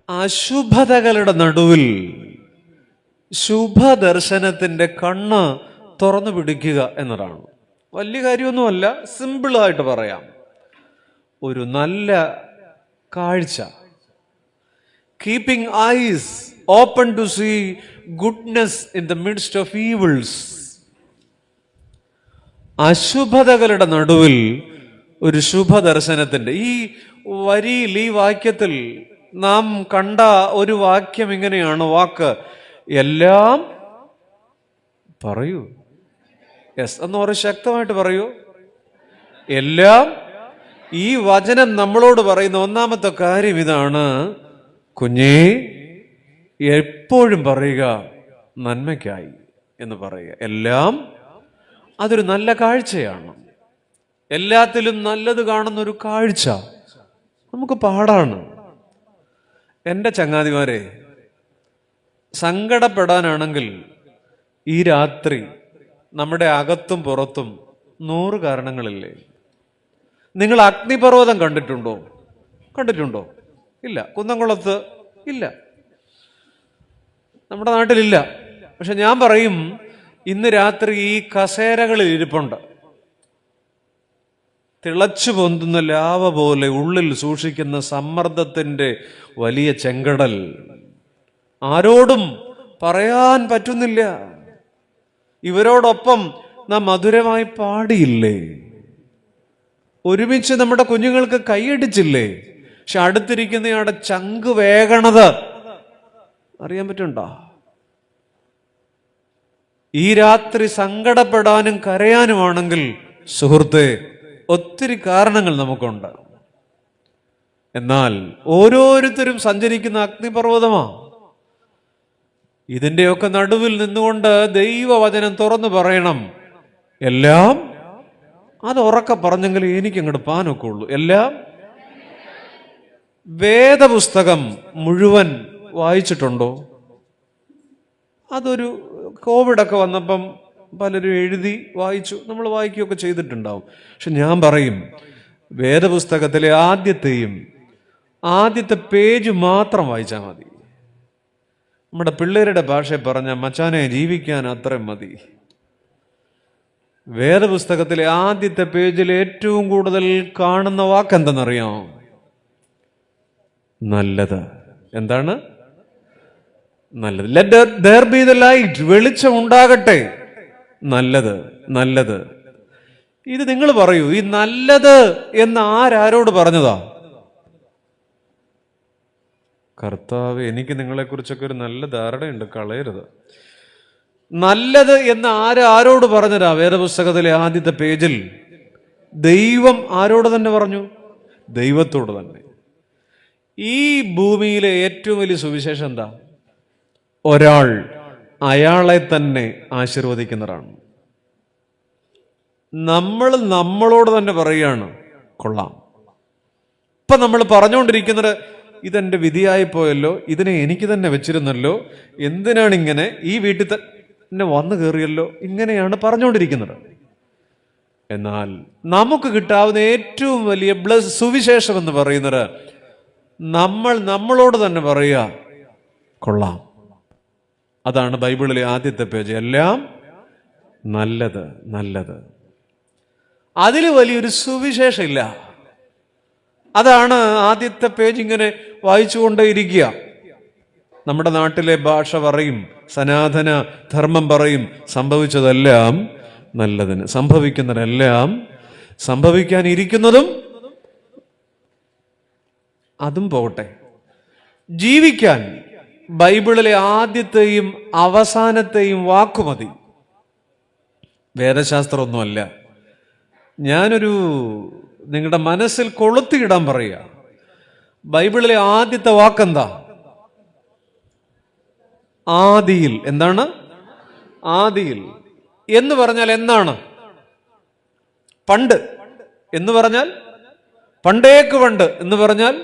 അശുഭതകളുടെ നടുവിൽ ശുഭദർശനത്തിൻ്റെ കണ്ണ് തുറന്നു പിടിക്കുക എന്നതാണ്. വലിയ കാര്യമൊന്നുമല്ല, സിമ്പിളായിട്ട് പറയാം. ഒരു നല്ല കാഴ്ച, keeping eyes open to see goodness in the midst of evils. അശുഭതകളുടെ നടുവിൽ ഒരു ശുഭദർശനത്തിൻ്റെ ഈ വരിയിൽ, ഈ വാക്യത്തിൽ നാം കണ്ട ഒരു വാക്യം ഇങ്ങനെയാണ്. വാക്ക് എല്ലാം പറയൂ. യെസ് എന്ന് പറയും, ശക്തമായിട്ട് പറയൂ. എല്ലാം. ഈ വചനം നമ്മളോട് പറയുന്ന ഒന്നാമത്തെ കാര്യം ഇതാണ്: കുഞ്ഞേ, എപ്പോഴും പറയുക നന്മയ്ക്കായി എന്ന് പറയുക. എല്ലാം അതൊരു നല്ല കാഴ്ചയാണ്. എല്ലാത്തിലും നല്ലത് കാണുന്ന ഒരു കാഴ്ച നമുക്ക് പാടാണ്. എൻ്റെ ചങ്ങാതിമാരെ, സങ്കടപ്പെടാനാണെങ്കിൽ ഈ രാത്രി നമ്മുടെ അകത്തും പുറത്തും 100 കാരണങ്ങളില്ലേ? നിങ്ങൾ അഗ്നിപർവ്വതം കണ്ടിട്ടുണ്ടോ? ഇല്ല. കുന്നംകുളത്ത് ഇല്ല, നമ്മുടെ നാട്ടിലില്ല. പക്ഷെ ഞാൻ പറയും, ഇന്ന് രാത്രി ഈ കസേരകളിൽ ഇരിപ്പുണ്ട്. തിളച്ചു പൊന്തുന്ന ലാവ പോലെ ഉള്ളിൽ സൂക്ഷിക്കുന്ന സമ്മർദ്ദത്തിൻ്റെ വലിയ ചെങ്കടൽ ആരോടും പറയാൻ പറ്റുന്നില്ല. ഇവരോടൊപ്പം നാം മധുരമായി പാടിയില്ലേ? ഒരുമിച്ച് നമ്മുടെ കുഞ്ഞുങ്ങൾക്ക് കൈയടിച്ചില്ലേ? പക്ഷെ അടുത്തിരിക്കുന്നയാടെ ചങ്ക് വേഗണത് അറിയാൻ പറ്റുണ്ടോ? ഈ രാത്രി സങ്കടപ്പെടാനും കരയാനുമാണെങ്കിൽ സുഹൃത്തെ, ഒത്തിരി കാരണങ്ങൾ നമുക്കുണ്ട്. എന്നാൽ ഓരോരുത്തരും സഞ്ചരിക്കുന്ന അഗ്നിപർവ്വതമാണ്. ഇതിൻ്റെയൊക്കെ നടുവിൽ നിന്നുകൊണ്ട് ദൈവവചനം തുറന്നു പറയണം. എല്ലാം. അത് ഉറക്കെ പറഞ്ഞെങ്കിൽ എനിക്ക് അങ്ങോട്ട് പാനൊക്കെ ഉള്ളൂ. എല്ലാം. വേദപുസ്തകം മുഴുവൻ വായിച്ചിട്ടുണ്ടോ? അതൊരു കോവിഡൊക്കെ വന്നപ്പം പലരും എഴുതി വായിച്ചു, നമ്മൾ വായിക്കുകയൊക്കെ ചെയ്തിട്ടുണ്ടാവും. പക്ഷെ ഞാൻ പറയും, വേദപുസ്തകത്തിലെ ആദ്യത്തെ പേജ് മാത്രം വായിച്ചാൽ മതി. നമ്മുടെ പിള്ളേരുടെ ഭാഷ പറഞ്ഞ മച്ചാനെ, ജീവിക്കാൻ അത്രയും മതി. വേദപുസ്തകത്തിലെ ആദ്യത്തെ പേജിൽ ഏറ്റവും കൂടുതൽ കാണുന്ന വാക്ക് എന്തെന്നറിയാമോ? നല്ലത്. എന്താണ് നല്ലത്? Let there be the light. വെളിച്ചം ഉണ്ടാകട്ടെ. നല്ലത്. ഇത് നിങ്ങൾ പറയൂ, ഈ നല്ലത് എന്ന് ആരോട് പറഞ്ഞതാ? കർത്താവ്, എനിക്ക് നിങ്ങളെക്കുറിച്ചൊക്കെ ഒരു നല്ല ധാരണയുണ്ട്, കളയരുത്. നല്ലത് എന്ന് ആരോട് പറഞ്ഞതാ? വേദപുസ്തകത്തിലെ ആദ്യത്തെ പേജിൽ ദൈവം ആരോട് തന്നെ പറഞ്ഞു? ദൈവത്തോട് തന്നെ. ഈ ഭൂമിയിലെ ഏറ്റവും വലിയ സുവിശേഷം എന്താ? ഒരാൾ അയാളെ തന്നെ ആശീർവദിക്കുന്നതാണ്. നമ്മളോട് തന്നെ പറയുകയാണ്, കൊള്ളാം. ഇപ്പൊ നമ്മൾ പറഞ്ഞുകൊണ്ടിരിക്കുന്നത്, ഇതെന്റെ വിധിയായി പോയല്ലോ, ഇതിനെ എനിക്ക് തന്നെ വെച്ചിരുന്നല്ലോ, എന്തിനാണ് ഇങ്ങനെ, ഈ വീട്ടിൽ തന്നെ വന്നു കയറിയല്ലോ, ഇങ്ങനെയാണ് പറഞ്ഞുകൊണ്ടിരിക്കുന്നത്. എന്നാൽ നമുക്ക് കിട്ടാവുന്ന ഏറ്റവും വലിയ സുവിശേഷം എന്ന് പറയുന്നത്, നമ്മളോട് തന്നെ പറയുക, കൊള്ളാം. അതാണ് ബൈബിളിലെ ആദ്യത്തെ പേജ്. എല്ലാം നല്ലത്. അതിൽ വലിയൊരു സുവിശേഷം ഇല്ല. അതാണ് ആദ്യത്തെ പേജ് ഇങ്ങനെ വായിച്ചുകൊണ്ടേയിരിക്കുക. നമ്മുടെ നാട്ടിലെ ഭാഷ പറയും, സനാതന ധർമ്മം പറയും, സംഭവിച്ചതെല്ലാം നല്ലതിന്, സംഭവിക്കുന്നതെല്ലാം, സംഭവിക്കാനിരിക്കുന്നതും അതും പോകട്ടെ. ജീവിക്കാൻ ബൈബിളിലെ ആദ്യത്തെയും അവസാനത്തെയും വാക്കുമതി. വേദശാസ്ത്രമൊന്നുമല്ല. ഞാനൊരു നിങ്ങളുടെ മനസ്സിൽ കൊളുത്തിയിടാൻ പറയുക. ബൈബിളിലെ ആദ്യത്തെ വാക്കെന്താ? ആദിയിൽ. എന്താണ് ആദിയിൽ എന്ന് പറഞ്ഞാൽ? എന്നാണ്? പണ്ട് എന്ന് പറഞ്ഞാൽ? പണ്ടേക്ക് പണ്ട് എന്ന് പറഞ്ഞാൽ?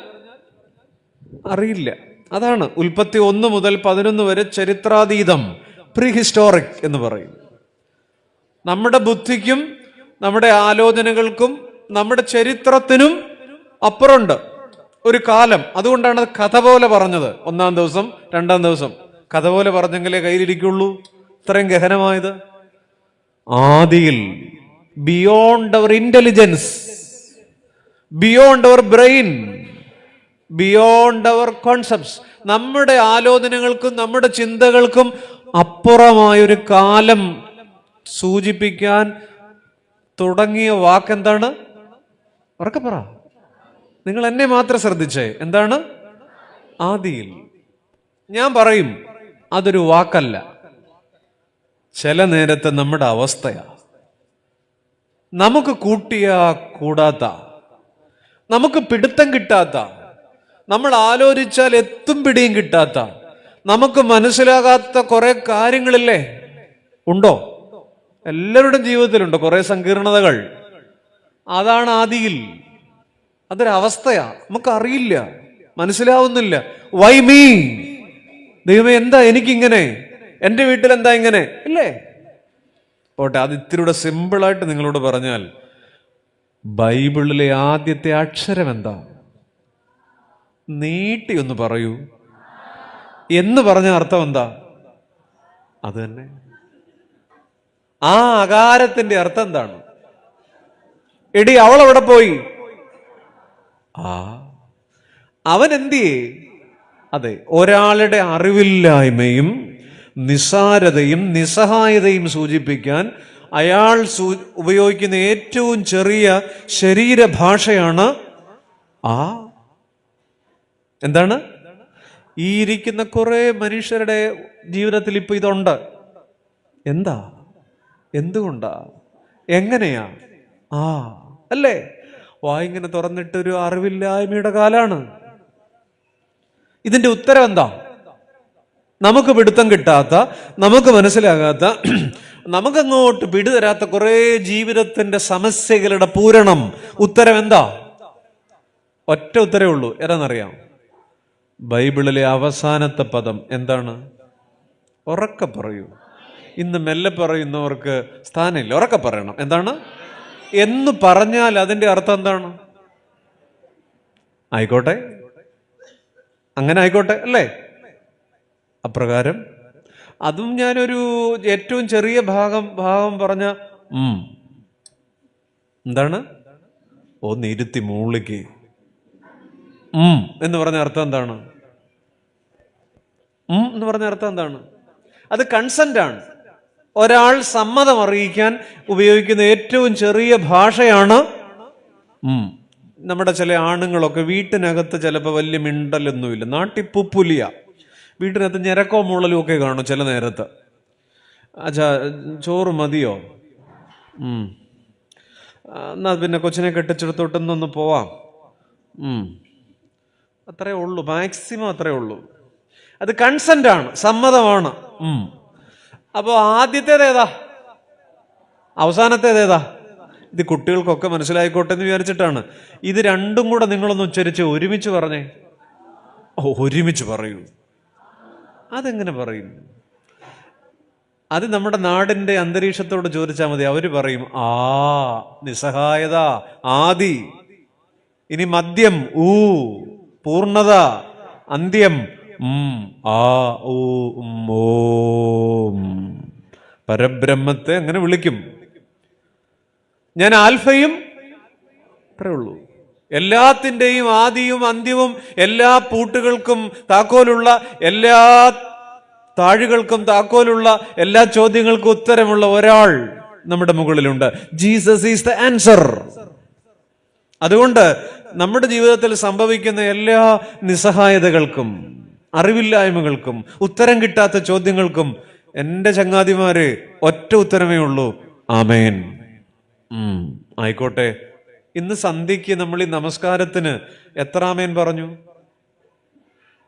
അറിയില്ല. അതാണ് ഉൽപ്പത്തി 1 മുതൽ 11 വരെ ചരിത്രാതീതം, പ്രീഹിസ്റ്റോറിക് എന്ന് പറയും. നമ്മുടെ ബുദ്ധിക്കും നമ്മുടെ ആലോചനകൾക്കും നമ്മുടെ ചരിത്രത്തിനും അപ്പുറമുണ്ട്. ഒരു കാലം. അതുകൊണ്ടാണ് അത് കഥ പോലെ പറഞ്ഞത്. 1-ാം ദിവസം 2-ാം ദിവസം കഥ പോലെ പറഞ്ഞെങ്കിലേ കയ്യിലിരിക്കുള്ളൂ. ഇത്രയും ഗഹനമായത്. ആദിയിൽ, beyond our intelligence, beyond our brain, beyond our concepts, നമ്മുടെ ആലോചനകൾക്കും നമ്മുടെ ചിന്തകൾക്കും അപ്പുറമായൊരു കാലം സൂചിപ്പിക്കാൻ തുടങ്ങിയ വാക്കെന്താണ്? ഉറക്കെ പറ. നിങ്ങൾ എന്നെ മാത്രം ശ്രദ്ധിച്ചേ. എന്താണ്? ആദിയിൽ. ഞാൻ പറയും അതൊരു വാക്കല്ല, ചില നേരത്തെ നമ്മുടെ അവസ്ഥയാ. നമുക്ക് കൂട്ടിയാ കൂടാത്ത, നമുക്ക് പിടുത്തം കിട്ടാത്ത, നമ്മൾ ആലോചിച്ചാൽ എത്തും പിടിയും കിട്ടാത്ത, നമുക്ക് മനസ്സിലാകാത്ത കുറെ കാര്യങ്ങളില്ലേ? ഉണ്ടോ? എല്ലാവരുടെയും ജീവിതത്തിലുണ്ടോ കുറെ സങ്കീർണതകൾ? അതാണ് ആദിയിൽ. അതൊരവസ്ഥയാ. നമുക്കറിയില്ല, മനസ്സിലാവുന്നില്ല. Y me? ദൈവമേ, എന്താ എനിക്കിങ്ങനെ? എൻ്റെ വീട്ടിൽ എന്താ ഇങ്ങനെ? ഇല്ലേ? പോട്ടെ, അത് ഇത്തിരിയുടെ സിമ്പിളായിട്ട് നിങ്ങളോട് പറഞ്ഞാൽ, ബൈബിളിലെ ആദ്യത്തെ അക്ഷരം എന്താ? നീട്ടി ഒന്ന് പറയൂ. എന്ന് പറഞ്ഞ അർത്ഥം എന്താ? അത് തന്നെ. ആ അകാരത്തിന്റെ അർത്ഥം എന്താണ്? എടി, അവൾ എവിടെ പോയി? അവൻ എന്തിയേ? അതെ, ഒരാളുടെ അറിവില്ലായ്മയും നിസ്സാരതയും നിസ്സഹായതയും സൂചിപ്പിക്കാൻ അയാൾ ഉപയോഗിക്കുന്ന ഏറ്റവും ചെറിയ ശരീരഭാഷയാണ് എന്താണ്? ഈ ഇരിക്കുന്ന കുറെ മനുഷ്യരുടെ ജീവിതത്തിൽ ഇപ്പൊ ഇതുണ്ട്. എന്താ? എന്തുകൊണ്ടാ? എങ്ങനെയാ? അല്ലേ? വായിങ്ങനെ തുറന്നിട്ടൊരു അറിവില്ലായ്മയുടെ കാലാണ്. ഇതിന്റെ ഉത്തരം എന്താ? നമുക്ക് പിടുത്തം കിട്ടാത്ത, നമുക്ക് മനസ്സിലാകാത്ത, നമുക്കങ്ങോട്ട് പിടിതരാത്ത കുറെ ജീവിതത്തിന്റെ സമസ്യകളുടെ പൂരണം. ഉത്തരം എന്താ? ഒറ്റ ഉത്തരവേ ഉള്ളൂ. ഏതാണെന്നറിയാം? ബൈബിളിലെ അവസാനത്തെ പദം എന്താണ്? ഉറക്കെ പറയൂ. ഇന്ന് മെല്ലെ പറയുന്നവർക്ക് സ്ഥാനമില്ല. ഉറക്കെ പറയണം. എന്താണ്? എന്ന് പറഞ്ഞാൽ അതിന്റെ അർത്ഥം എന്താണ്? ആയിക്കോട്ടെ, അങ്ങനെ ആയിക്കോട്ടെ, അല്ലേ? അപ്രകാരം അതും ഞാനൊരു ഏറ്റവും ചെറിയ ഭാഗം പറഞ്ഞ എന്താണ്? ഒന്നിരുത്തി മൂളിക്ക് എന്ന് പറഞ്ഞ അർത്ഥം എന്താണ്? എന്ന് പറഞ്ഞ അർത്ഥം എന്താണ്? അത് കൺസെന്റ് ആണ്. ഒരാൾ സമ്മതം അറിയിക്കാൻ ഉപയോഗിക്കുന്ന ഏറ്റവും ചെറിയ ഭാഷയാണ് നമ്മുടെ ചില ആണുങ്ങളൊക്കെ വീട്ടിനകത്ത് ചിലപ്പോൾ വലിയ മിണ്ടലൊന്നുമില്ല, നാട്ടിപ്പുപ്പുലിയ, വീട്ടിനകത്ത് ഞരക്കോ മുള്ളലും ഒക്കെ കാണും ചില നേരത്ത്. അച്ഛാ, ചോറ് മതിയോ? എന്നാ പിന്നെ കൊച്ചിനെ കെട്ടിച്ചെടുത്തോട്ടൊന്നൊന്ന് പോവാം. അത്രേ ഉള്ളൂ, മാക്സിമം അത്രേ ഉള്ളൂ. അത് കൺസെന്റ് ആണ്, സമ്മതമാണ്. അപ്പോ ആദ്യത്തേതേതാ? അവസാനത്തേതേതാ? ഇത് കുട്ടികൾക്കൊക്കെ മനസ്സിലായിക്കോട്ടെ എന്ന് വിചാരിച്ചിട്ടാണ്. ഇത് രണ്ടും കൂടെ നിങ്ങളൊന്ന് ഉച്ചരിച്ച് ഒരുമിച്ച് പറഞ്ഞേ. ഒരുമിച്ച് പറയൂ. അതെങ്ങനെ പറയും? അത് നമ്മുടെ നാടിന്റെ അന്തരീക്ഷത്തോട് ചോദിച്ചാൽ മതി. അവര് പറയും നിസ്സഹായത, ആദി, ഇനി മദ്യം, പൂർണ്ണത, അന്ത്യം, പരബ്രഹ്മത്തെ അങ്ങനെ വിളിക്കും. ഞാൻ ആൽഫയും, അത്രേ ഉള്ളൂ. എല്ലാത്തിൻ്റെയും ആദിയും അന്ത്യവും, എല്ലാ പൂട്ടുകൾക്കും താക്കോലുള്ള, എല്ലാ താഴുകൾക്കും താക്കോലുള്ള, എല്ലാ ചോദ്യങ്ങൾക്കും ഉത്തരമുള്ള ഒരാൾ നമ്മുടെ മുകളിലുണ്ട്. Jesus is the answer. അതുകൊണ്ട് നമ്മുടെ ജീവിതത്തിൽ സംഭവിക്കുന്ന എല്ലാ നിസ്സഹായതകൾക്കും, അറിവില്ലായ്മകൾക്കും, ഉത്തരം കിട്ടാത്ത ചോദ്യങ്ങൾക്കും എൻ്റെ ചങ്ങാതിമാര് ഒറ്റ ഉത്തരമേ ഉള്ളൂ: ആമേൻ. ആയിക്കോട്ടെ. ഇന്ന് സന്ധ്യയ്ക്ക് നമ്മൾ ഈ നമസ്കാരത്തിന് എത്ര ആമേൻ പറഞ്ഞു?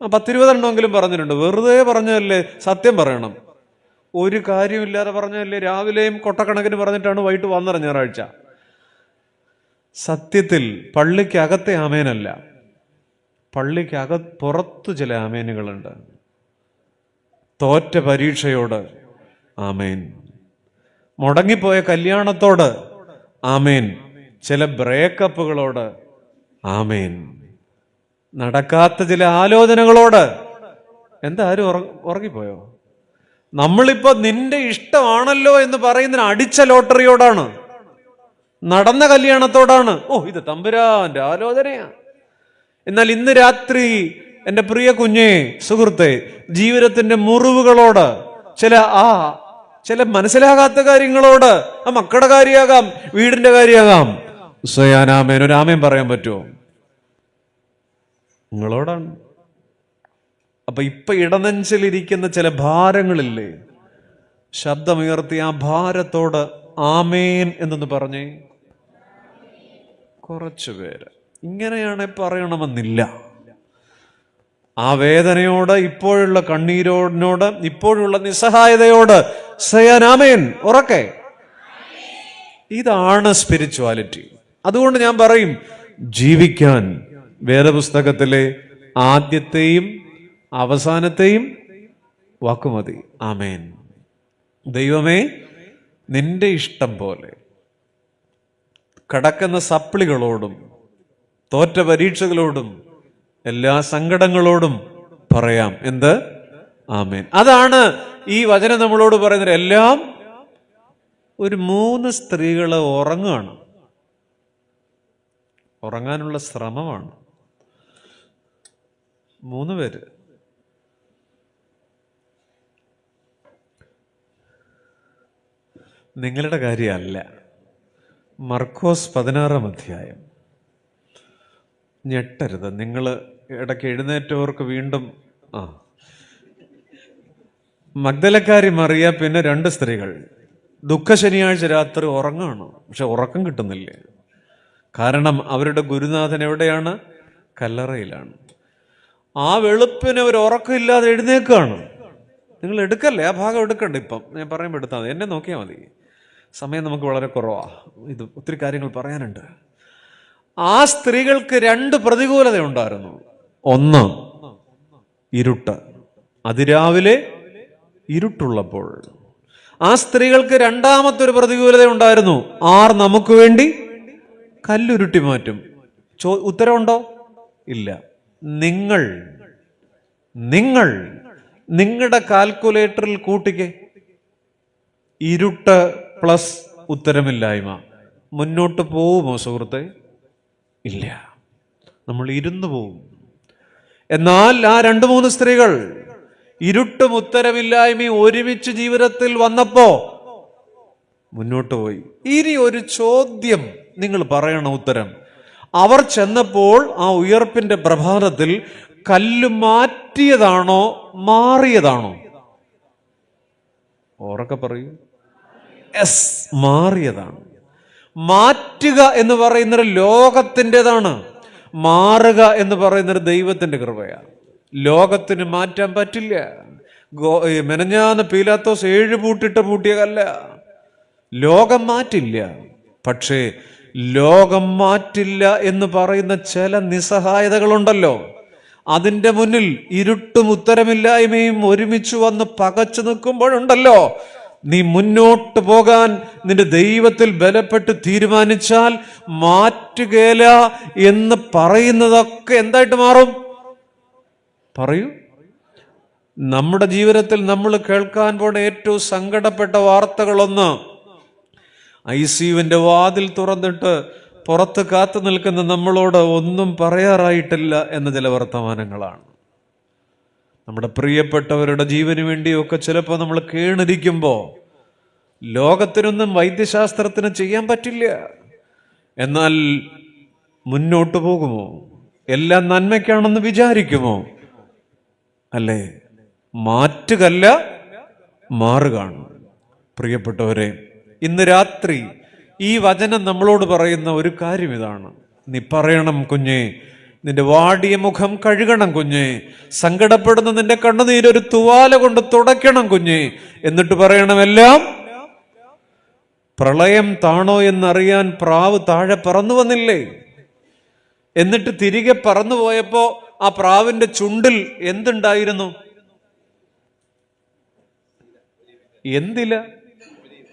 10-20 എണ്ണമെങ്കിലും പറഞ്ഞിട്ടുണ്ട്. വെറുതെ പറഞ്ഞതല്ലേ? സത്യം പറയണം. ഒരു കാര്യമില്ലാതെ പറഞ്ഞതല്ലേ? രാവിലെയും കൊട്ടക്കണക്കിന് പറഞ്ഞിട്ടാണ് വൈകിട്ട് വന്നത് ഞായറാഴ്ച. സത്യത്തിൽ പള്ളിക്കകത്തെ ആമേനല്ല, പുറത്ത് ചില ആമേനുകളുണ്ട്. തോറ്റ പരീക്ഷയോട് ആമേൻ, മുടങ്ങിപ്പോയ കല്യാണത്തോട് ആമേൻ, ചില ബ്രേക്കപ്പുകളോട് ആമേൻ, നടക്കാത്ത ചില ആലോചനകളോട്. എന്താ, ആരും ഉറങ്ങിപ്പോയോ? നമ്മളിപ്പോ നിന്റെ ഇഷ്ടമാണല്ലോ എന്ന് പറയുന്നതിന് അടിച്ച ലോട്ടറിയോടാണ്, നടന്ന കല്യാണത്തോടാണ്. ഓ, ഇത് തമ്പുരാന്റെ ആലോചനയാ. എന്നാൽ ഇന്ന് രാത്രി എൻ്റെ പ്രിയ കുഞ്ഞേ, സുഹൃത്തെ, ജീവിതത്തിന്റെ മുറിവുകളോട്, ചില മനസ്സിലാകാത്ത കാര്യങ്ങളോട്, ആ മക്കളുടെ കാര്യമാകാം, വീടിന്റെ കാര്യമാകാം, സ്വയാനാമേൻ ഒരു ആമേൻ പറയാൻ പറ്റുമോ? നിങ്ങളോടാണ്. അപ്പൊ ഇപ്പൊ ഇടനെഞ്ചിലിരിക്കുന്ന ചില ഭാരങ്ങളില്ലേ, ശബ്ദമുയർത്തി ആ ഭാരത്തോട് ആമേൻ എന്നൊന്ന് പറഞ്ഞേ. കുറച്ചുപേര് ഇങ്ങനെയാണ് പറയണമെന്നില്ല. ആ വേദനയോട്, ഇപ്പോഴുള്ള കണ്ണീരോടിനോട്, ഇപ്പോഴുള്ള നിസ്സഹായതയോട് സയാനാമേൻ ഉറക്കെ. ഇതാണ് സ്പിരിച്വാലിറ്റി. അതുകൊണ്ട് ഞാൻ പറയും, ജീവിക്കാൻ വേദപുസ്തകത്തിലെ ആദ്യത്തെയും അവസാനത്തെയും വാക്കുമതി. ആമേൻ. ദൈവമേ, നിന്റെ ഇഷ്ടം പോലെ. കടക്കുന്ന സപ്ലികളോടും തോറ്റ പരീക്ഷകളോടും എല്ലാ സങ്കടങ്ങളോടും പറയാം എന്ത്? ആമേൻ. അതാണ് ഈ വചനം നമ്മളോട് പറയുന്നത്. എല്ലാം ഒരു 3 സ്ത്രീകള് ഉറങ്ങുകയാണ്, ഉറങ്ങാനുള്ള ശ്രമമാണ്. 3 പേര്. നിങ്ങളുടെ കാര്യമല്ല. മർക്കോസ് 16-ാം അധ്യായം. ഞെട്ടരുത്. നിങ്ങൾ ഇടയ്ക്ക് എഴുന്നേറ്റവർക്ക് വീണ്ടും മഗ്ദലക്കാരി മറിയ, പിന്നെ 2 സ്ത്രീകൾ ദുഃഖ ശനിയാഴ്ച രാത്രി ഉറങ്ങാണ്. പക്ഷെ ഉറക്കം കിട്ടുന്നില്ല. കാരണം അവരുടെ ഗുരുനാഥൻ എവിടെയാണ്? കല്ലറയിലാണ്. ആ വെളുപ്പിന് ഒരു ഉറക്കമില്ലാതെ എഴുന്നേക്കാണ്. നിങ്ങൾ എടുക്കല്ലേ, ആ ഭാഗം എടുക്കണ്ട. ഇപ്പം ഞാൻ പറയുമ്പോൾ എടുത്താൽ മതി, എന്നെ നോക്കിയാൽ മതി. സമയം നമുക്ക് വളരെ കുറവാണ്. ഇത് ഒത്തിരി കാര്യങ്ങൾ പറയാനുണ്ട്. ആ സ്ത്രീകൾക്ക് 2 പ്രതികൂലത ഉണ്ടായിരുന്നു. ഒന്ന്, ഇരുട്ട്. അതിരാവിലെ ഇരുട്ടുള്ളപ്പോൾ. ആ സ്ത്രീകൾക്ക് രണ്ടാമത്തെ ഒരു പ്രതികൂലത ഉണ്ടായിരുന്നു. ആർ നമുക്ക് വേണ്ടി കല്ലുരുട്ടി മാറ്റും? ഉത്തരവുണ്ടോ? ഇല്ല. നിങ്ങൾ നിങ്ങളുടെ കാൽക്കുലേറ്ററിൽ കൂട്ടിക്കേ. ഇരുട്ട് പ്ലസ് ഉത്തരമില്ലായ്മ. മുന്നോട്ട് പോവുമോ സുഹൃത്തെ? ഇല്ല. നമ്മൾ ഇരുന്നു പോവും. എന്നാൽ ആ 2-3 സ്ത്രീകൾ ഇരുട്ടും ഉത്തരമില്ലായ്മയും ഒരുമിച്ച് ജീവിതത്തിൽ വന്നപ്പോ മുന്നോട്ട് പോയി. ഇനി ഒരു ചോദ്യം നിങ്ങൾ പറയണം ഉത്തരം. അവർ ചെന്നപ്പോൾ ആ ഉയർപ്പിന്റെ പ്രഭാതത്തിൽ കല്ല് മാറ്റിയതാണോ മാറിയതാണോ? ഉറക്കെ പറയൂ. യെസ്, മാറിയതാണ്. മാറ്റുക എന്ന് പറയുന്നത് ലോകത്തിൻ്റെതാണ്. മാറുക എന്ന് പറയുന്നത് ദൈവത്തിന്റെ കൃപയാണ്. ലോകത്തിന് മാറ്റാൻ പറ്റില്ല. മെനഞ്ഞാന്ന് പീലാത്തോസ് 7 പൂട്ടിട്ട് പൂട്ടിയ കല്ല. ലോകം മാറ്റില്ല. പക്ഷേ ലോകം മാറ്റില്ല എന്ന് പറയുന്ന ചില നിസ്സഹായതകളുണ്ടല്ലോ, അതിൻ്റെ മുന്നിൽ ഇരുട്ടും ഉത്തരമില്ലായ്മയും ഒരുമിച്ച് വന്ന് പകച്ചു നിൽക്കുമ്പോഴുണ്ടല്ലോ, നീ മുന്നോട്ട് പോകാൻ നിന്റെ ദൈവത്തിൽ ബലപ്പെട്ട് തീരുമാനിച്ചാൽ മാറ്റുകയില്ല എന്ന് പറയുന്നതൊക്കെ എന്തായിട്ട് മാറും? പറയൂ. നമ്മുടെ ജീവിതത്തിൽ നമ്മൾ കേൾക്കാൻ പോണ ഏറ്റവും സങ്കടപ്പെട്ട വാർത്തകളൊന്ന്, ICUവിന്റെ വാതിൽ തുറന്നിട്ട് പുറത്ത് കാത്തു നിൽക്കുന്ന നമ്മളോട് ഒന്നും പറയാറായിട്ടില്ല എന്ന ചില വർത്തമാനങ്ങളാണ്. നമ്മുടെ പ്രിയപ്പെട്ടവരുടെ ജീവന് വേണ്ടിയൊക്കെ ചിലപ്പോൾ നമ്മൾ കേണിരിക്കുമ്പോൾ ലോകത്തിനൊന്നും വൈദ്യശാസ്ത്രത്തിന് ചെയ്യാൻ പറ്റില്ല. എന്നാൽ മുന്നോട്ട് പോകുമോ? എല്ലാം നന്മയ്ക്കാണെന്ന് വിചാരിക്കുമോ? അല്ലേ? മാറ്റുകല്ല, മാറുകയാണ്. പ്രിയപ്പെട്ടവരെ, ഇന്ന് രാത്രി ഈ വചനം നമ്മളോട് പറയുന്ന ഒരു കാര്യം ഇതാണ്. നീ പറയണം കുഞ്ഞേ, നിന്റെ വാടിയ മുഖം കഴുകണം കുഞ്ഞേ, സങ്കടപ്പെടുന്ന നിന്റെ കണ്ണുനീരൊരു തുവാല കൊണ്ട് തുടയ്ക്കണം കുഞ്ഞേ. എന്നിട്ട് പറയണം, എല്ലാം പ്രളയം താണോ എന്നറിയാൻ പ്രാവ് താഴെ പറന്നു വന്നില്ലേ? എന്നിട്ട് തിരികെ പറന്നു പോയപ്പോ ആ പ്രാവിന്റെ ചുണ്ടിൽ എന്തുണ്ടായിരുന്നു? എന്തില്ല?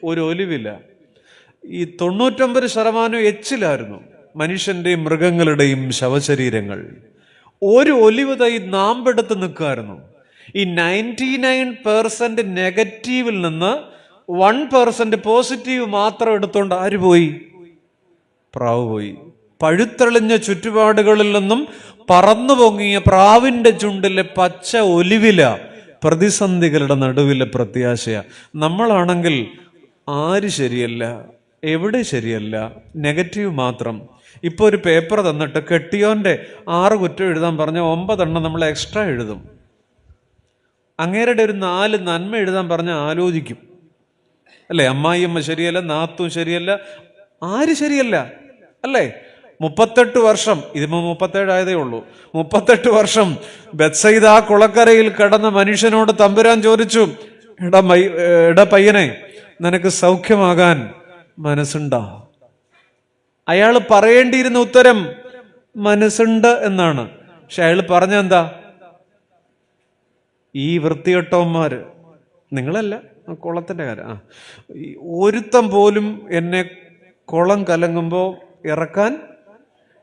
ഒരു ഒലിവില. ഈ 99% എച്ചിലായിരുന്നു മനുഷ്യന്റെയും മൃഗങ്ങളുടെയും ശവശരീരങ്ങൾ. ഒരു ഒലിവ് തൈ നാമ്പെടുത്ത് നിൽക്കുമായിരുന്നു. ഈ 99% നെഗറ്റീവിൽ നിന്ന് 1% പോസിറ്റീവ് മാത്രം എടുത്തോണ്ട് ആര് പോയി? പ്രാവ് പോയി. പഴുത്തെളിഞ്ഞ ചുറ്റുപാടുകളിൽ നിന്നും പറന്നു പൊങ്ങിയ പ്രാവിന്റെ ചുണ്ടിലെ പച്ച ഒലിവില പ്രതിസന്ധികളുടെ നടുവിലെ പ്രത്യാശയ. നമ്മളാണെങ്കിൽ ആര് ശരിയല്ല, എവിടെ ശരിയല്ല, നെഗറ്റീവ് മാത്രം. ഇപ്പൊ ഒരു പേപ്പർ തന്നിട്ട് കെട്ടിയോന്റെ 6 കുറ്റം എഴുതാൻ പറഞ്ഞ 9 എണ്ണം നമ്മൾ എക്സ്ട്രാ എഴുതും. അങ്ങേരുടെ ഒരു 4 നന്മ എഴുതാൻ പറഞ്ഞ ആലോചിക്കും, അല്ലേ? അമ്മായിയമ്മ ശരിയല്ല, നാത്തും ശരിയല്ല, ആര് ശരിയല്ല, അല്ലേ? 38 വർഷം, ഇതിപ്പോ 37 ആയതേ ഉള്ളൂ. 38 ബത്സയിദ കുളക്കരയിൽ കിടന്ന മനുഷ്യനോട് തമ്പുരാൻ ചോദിച്ചു, എടാ പയ്യനെ, നിനക്ക് സൗഖ്യമാകാൻ മനസ്സുണ്ടാ? അയാൾ പറയേണ്ടിയിരുന്ന ഉത്തരം മനസ്സുണ്ട് എന്നാണ്. പക്ഷെ അയാൾ പറഞ്ഞെന്താ? ഈ വൃത്തികെട്ടവന്മാര്, നിങ്ങളല്ല, കുളത്തിന്റെ കാര്യം, ഒരുത്തം പോലും എന്നെ കുളം കലങ്ങുമ്പോൾ ഇറക്കാൻ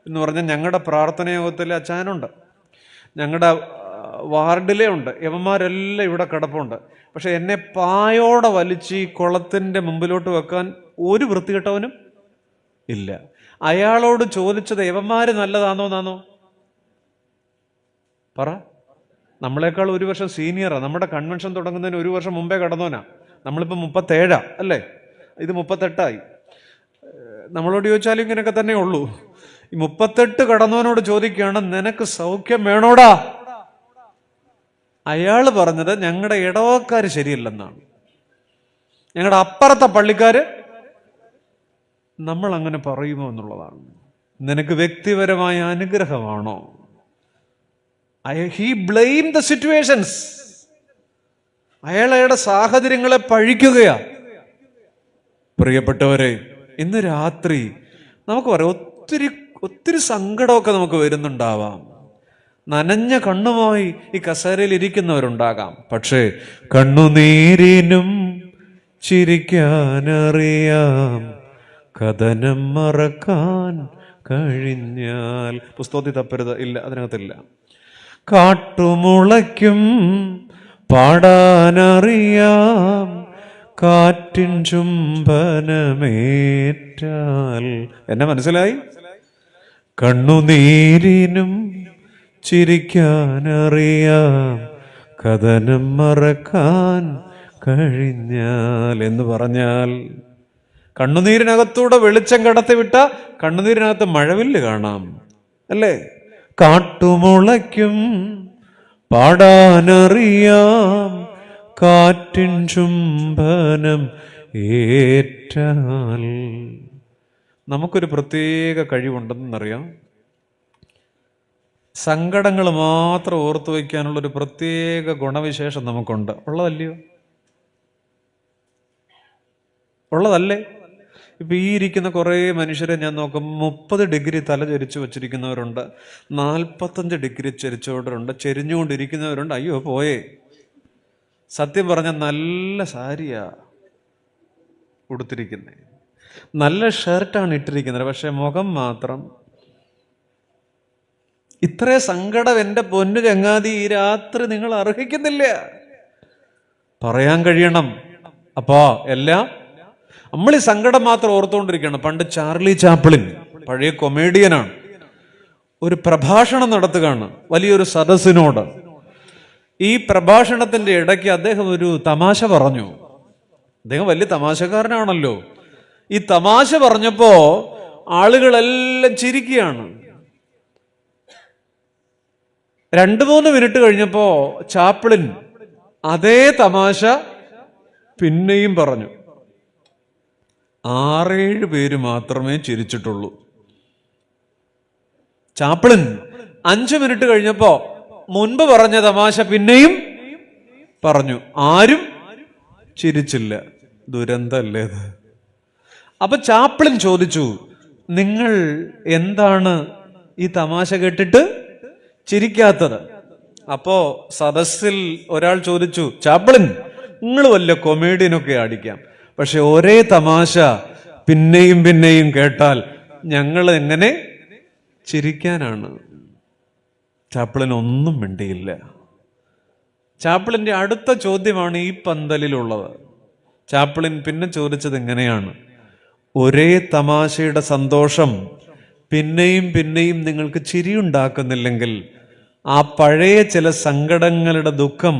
എന്ന് പറഞ്ഞാൽ ഞങ്ങളുടെ പ്രാർത്ഥനയോഗത്തിലെ അച്ചാനുണ്ട്, ഞങ്ങളുടെ വാർഡിലേ ഉണ്ട്, യവന്മാരെല്ലാം ഇവിടെ കിടപ്പുണ്ട്. പക്ഷെ എന്നെ പായോടെ വലിച്ച് ഈ കുളത്തിന്റെ മുമ്പിലോട്ട് വെക്കാൻ ഒരു വൃത്തികെട്ടവനും ഇല്ല. അയാളോട് ചോദിച്ചത് യവന്മാര് നല്ലതാണോന്നാണോ? പറ. നമ്മളെക്കാൾ 1 വർഷം സീനിയറാ. നമ്മുടെ കൺവെൻഷൻ തുടങ്ങുന്നതിന് 1 വർഷം മുമ്പേ കടന്നോനാ. നമ്മളിപ്പോ 37 അല്ലേ? ഇത് 38. നമ്മളോട് ചോദിച്ചാലും ഇങ്ങനെയൊക്കെ തന്നെ ഉള്ളൂ. ഈ 38 കടന്നവനോട് ചോദിക്കുകയാണ്, നിനക്ക് സൗഖ്യം വേണോടാ? അയാള് പറഞ്ഞത് ഞങ്ങളുടെ ഇടവക്കാര് ശരിയല്ലെന്നാണ്, ഞങ്ങളുടെ അപ്പുറത്തെ പള്ളിക്കാര്. നമ്മൾ അങ്ങനെ പറയുമോ എന്നുള്ളതാണ്. നിനക്ക് വ്യക്തിപരമായ അനുഗ്രഹമാണോ? He blame the situations. അയാളുടെ സാഹചര്യങ്ങളെ പഴിക്കുകയാ. പ്രിയപ്പെട്ടവരെ, ഇന്ന് രാത്രി നമുക്ക് പറയാം, ഒത്തിരി സങ്കടമൊക്കെ നമുക്ക് വരുന്നുണ്ടാവാം. നനഞ്ഞ കണ്ണുമായി ഈ കസേരയിൽ ഇരിക്കുന്നവരുണ്ടാകാം. പക്ഷേ കണ്ണുനീരിനും ചിരിക്കാനറിയാം, കഥനം മറക്കാൻ കഴിഞ്ഞാൽ. പുസ്തകത്തിൽ തപ്പരുത്, ഇല്ല, അതിനകത്തില്ല. കാട്ടുമുളയ്ക്കും പാടാനറിയാം, കാറ്റിൻ ചുംബനമേറ്റാൽ. എന്നെ മനസ്സിലായി? കണ്ണുനീരിനും ചിരിക്കാനറിയാം, കഥനം മറക്കാൻ കഴിഞ്ഞാൽ എന്ന് പറഞ്ഞാൽ, കണ്ണുനീരിനകത്തൂടെ വെളിച്ചം കടത്തിവിട്ട കണ്ണുനീരിനകത്ത് മഴവില്ല് കാണാം, അല്ലേ? കാട്ടുമുളയ്ക്കും പാടാനറിയാം, കാറ്റിൻ ചുംബനം ഏറ്റാൽ. നമുക്കൊരു പ്രത്യേക കഴിവുണ്ടെന്നറിയാം. സങ്കടങ്ങൾ മാത്രം ഓർത്തു വയ്ക്കാനുള്ള ഒരു പ്രത്യേക ഗുണവിശേഷം നമുക്കുണ്ട്. ഉള്ളതല്ലയോ? ഉള്ളതല്ലേ? ഇപ്പൊ ഈ ഇരിക്കുന്ന കുറേ മനുഷ്യരെ ഞാൻ നോക്കും, 30 ഡിഗ്രി തല ചരിച്ചു വച്ചിരിക്കുന്നവരുണ്ട്, 45 ഡിഗ്രി ചരിച്ചവരുണ്ട്, ചെരിഞ്ഞുകൊണ്ടിരിക്കുന്നവരുണ്ട്. അയ്യോ പോയേ. സത്യം പറഞ്ഞ നല്ല സാരിയാ ഉടുത്തിരിക്കുന്നേ, നല്ല ഷർട്ടാണ് ഇട്ടിരിക്കുന്നത്, പക്ഷെ മുഖം മാത്രം. ഇത്രേ സങ്കടം എൻ്റെ പൊന്നു ചങ്ങാതി ഈ രാത്രി നിങ്ങൾ അർഹിക്കുന്നില്ല. പറയാൻ കഴിയണം. അപ്പോ എല്ലാം നമ്മൾ ഈ സങ്കടം മാത്രം ഓർത്തുകൊണ്ടിരിക്കണം. പണ്ട് ചാർലി ചാപ്ലിൻ, പഴയ കൊമേഡിയനാണ്, ഒരു പ്രഭാഷണം നടത്തുകയാണ് വലിയൊരു സദസ്സിനോട്. ഈ പ്രഭാഷണത്തിന്റെ ഇടയ്ക്ക് അദ്ദേഹം ഒരു തമാശ പറഞ്ഞു. അദ്ദേഹം വലിയ തമാശക്കാരനാണല്ലോ. ഈ തമാശ പറഞ്ഞപ്പോ ആളുകളെല്ലാം ചിരിക്കുകയാണ്. 2-3 മിനിറ്റ് കഴിഞ്ഞപ്പോ ചാപ്ലിൻ അതേ തമാശ പിന്നെയും പറഞ്ഞു. 6-7 പേര് മാത്രമേ ചിരിച്ചിട്ടുള്ളൂ. ചാപ്ലിൻ 5 മിനിറ്റ് കഴിഞ്ഞപ്പോ മുൻപ് പറഞ്ഞ തമാശ പിന്നെയും പറഞ്ഞു. ആരും ചിരിച്ചില്ല. ദുരന്തല്ലേ ഇത്? അപ്പൊ ചാപ്ലിൻ ചോദിച്ചു, നിങ്ങൾ എന്താണ് ഈ തമാശ കേട്ടിട്ട് ചിരിക്കാത്തത്? അപ്പോ സദസ്സിൽ ഒരാൾ ചോദിച്ചു, ചാപ്ലിൻ, നിങ്ങൾ വല്ല കൊമേഡിയനൊക്കെ അടിക്കാം, പക്ഷെ ഒരേ തമാശ പിന്നെയും പിന്നെയും കേട്ടാൽ ഞങ്ങൾ എങ്ങനെ ചിരിക്കാനാണ്? ചാപ്പിളിൻ ഒന്നും മിണ്ടിയില്ല. ചാപ്പിളിൻ്റെ അടുത്ത ചോദ്യമാണ് ഈ പന്തലിലുള്ളത്. ചാപ്പിളിൻ പിന്നെ ചോദിച്ചത് എങ്ങനെയാണ്, ഒരേ തമാശയുടെ സന്തോഷം പിന്നെയും പിന്നെയും നിങ്ങൾക്ക് ചിരിയുണ്ടാക്കുന്നില്ലെങ്കിൽ ആ പഴയ ചില സങ്കടങ്ങളുടെ ദുഃഖം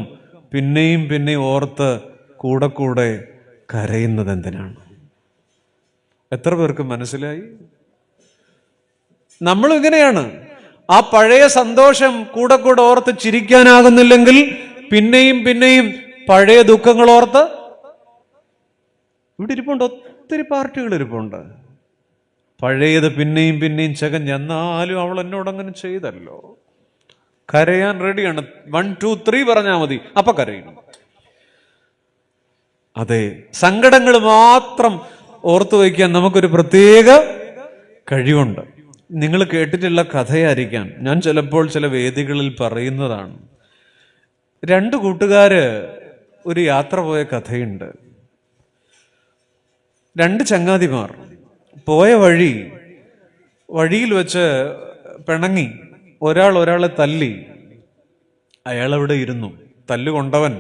പിന്നെയും പിന്നെയും ഓർത്ത് കൂടെ കൂടെ കരയുന്നത് എന്തിനാണ്? എത്ര പേർക്ക് മനസ്സിലായി? നമ്മൾ ഇങ്ങനെയാണ്. ആ പഴയ സന്തോഷം കൂടെ കൂടെ ഓർത്ത് ചിരിക്കാനാകുന്നില്ലെങ്കിൽ പിന്നെയും പിന്നെയും പഴയ ദുഃഖങ്ങൾ ഓർത്ത്. ഇവിടെ ഇരിപ്പുണ്ട്, ഒത്തിരി പാർട്ടികൾ ഇരിപ്പുണ്ട്. പഴയത് പിന്നെയും പിന്നെയും എന്നാലും അവൾ എന്നോട് അങ്ങനെ ചെയ്തല്ലോ. കരയാൻ റെഡിയാണ്. 1 2 3 പറഞ്ഞാൽ മതി, അപ്പൊ കരയും. അതെ, സങ്കടങ്ങൾ മാത്രം ഓർത്തു വയ്ക്കാൻ നമുക്കൊരു പ്രത്യേക കഴിവുണ്ട്. നിങ്ങൾ കേട്ടിട്ടുള്ള കഥയായിരിക്കാം, ഞാൻ ചിലപ്പോൾ ചില വേദികളിൽ പറയുന്നതാണ്. 2 കൂട്ടുകാര് ഒരു യാത്ര പോയ കഥയുണ്ട്. 2 ചങ്ങാതിമാർ പോയ വഴിയിൽ വെച്ച് പിണങ്ങി, ഒരാളെ തല്ലി. അയാളവിടെ ഇരുന്നു. തല്ലുകൊണ്ടവൻ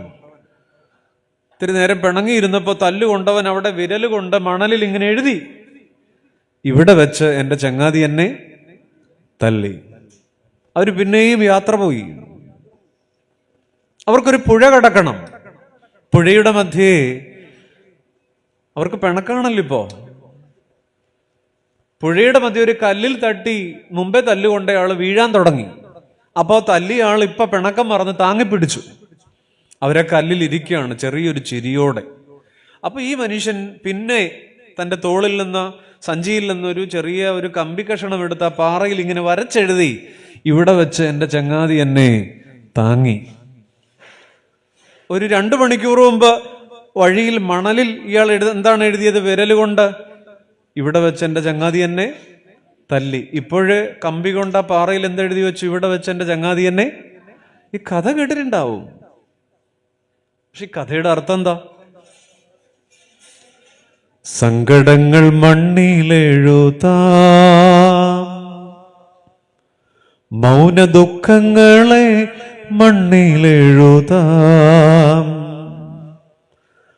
ഇത്തിരി നേരം പിണങ്ങിയിരുന്നപ്പോൾ തല്ലുകൊണ്ടവൻ അവിടെ വിരൽ കൊണ്ട് മണലിൽ ഇങ്ങനെ എഴുതി, ഇവിടെ വെച്ച് എൻ്റെ ചങ്ങാതി എന്നെ തല്ലി. അവർ പിന്നെയും യാത്ര പോയി. അവർക്കൊരു പുഴ കടക്കണം. പുഴയുടെ മധ്യേ അവർക്ക് പിണക്കാണല്ലോ ഇപ്പോ. പുഴയുടെ മധ്യ ഒരു കല്ലിൽ തട്ടി മുമ്പേ തല്ലുകൊണ്ടയാൾ വീഴാൻ തുടങ്ങി. അപ്പോൾ തല്ലിയ ആൾ ഇപ്പൊ പിണക്കം മറന്ന് താങ്ങിപ്പിടിച്ചു. അവരെ കല്ലിൽ ഇരിക്കുകയാണ് ചെറിയൊരു ചിരിയോടെ. അപ്പൊ ഈ മനുഷ്യൻ പിന്നെ തൻ്റെ തോളിൽ നിന്ന്, സഞ്ചിയിൽ നിന്നൊരു ചെറിയ ഒരു കമ്പി കഷണം എടുത്ത പാറയിൽ ഇങ്ങനെ വരച്ചെഴുതി, ഇവിടെ വെച്ച് എൻ്റെ ചങ്ങാതി എന്നെ താങ്ങി. ഒരു 2 മണിക്കൂർ മുമ്പ് വഴിയിൽ മണലിൽ ഇയാൾ എന്താണ് എഴുതിയത്? വിരലുകൊണ്ട്, ഇവിടെ വെച്ച് എൻ്റെ ചങ്ങാതി എന്നെ തല്ലി. ഇപ്പോഴ് കമ്പി കൊണ്ട പാറയിൽ എന്തെഴുതി വെച്ചു? ഇവിടെ വെച്ച് എൻ്റെ ചങ്ങാതി എന്നെ. ഈ കഥ കേട്ടിട്ടുണ്ടാവും. പക്ഷെ ഈ കഥയുടെ അർത്ഥം എന്താ? സങ്കടങ്ങൾ മണ്ണിലെഴുതാം, മൗന ദുഃഖങ്ങളെ മണ്ണിലെഴുതാം,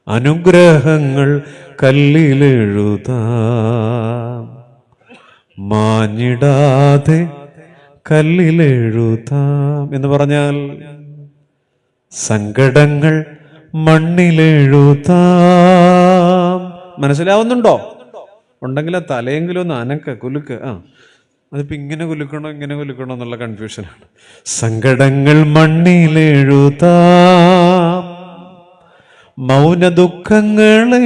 അനുഗ്രഹങ്ങൾ കല്ലിലെഴുതാം, മാഞ്ഞിടാതെ കല്ലിലെഴുതാം എന്ന് പറഞ്ഞാൽ സങ്കടങ്ങൾ മണ്ണിലെഴുതാം. മനസ്സിലാവുന്നുണ്ടോ? ഉണ്ടെങ്കിൽ ആ തലയെങ്കിലും ഒന്ന് കുലുക്ക്. അതിപ്പോ ഇങ്ങനെ കുലുക്കണോ ഇങ്ങനെ കുലുക്കണോ എന്നുള്ള കൺഫ്യൂഷനാണ്. സങ്കടങ്ങൾ മണ്ണിലെഴുതാം, മൗന ദുഃഖങ്ങളെ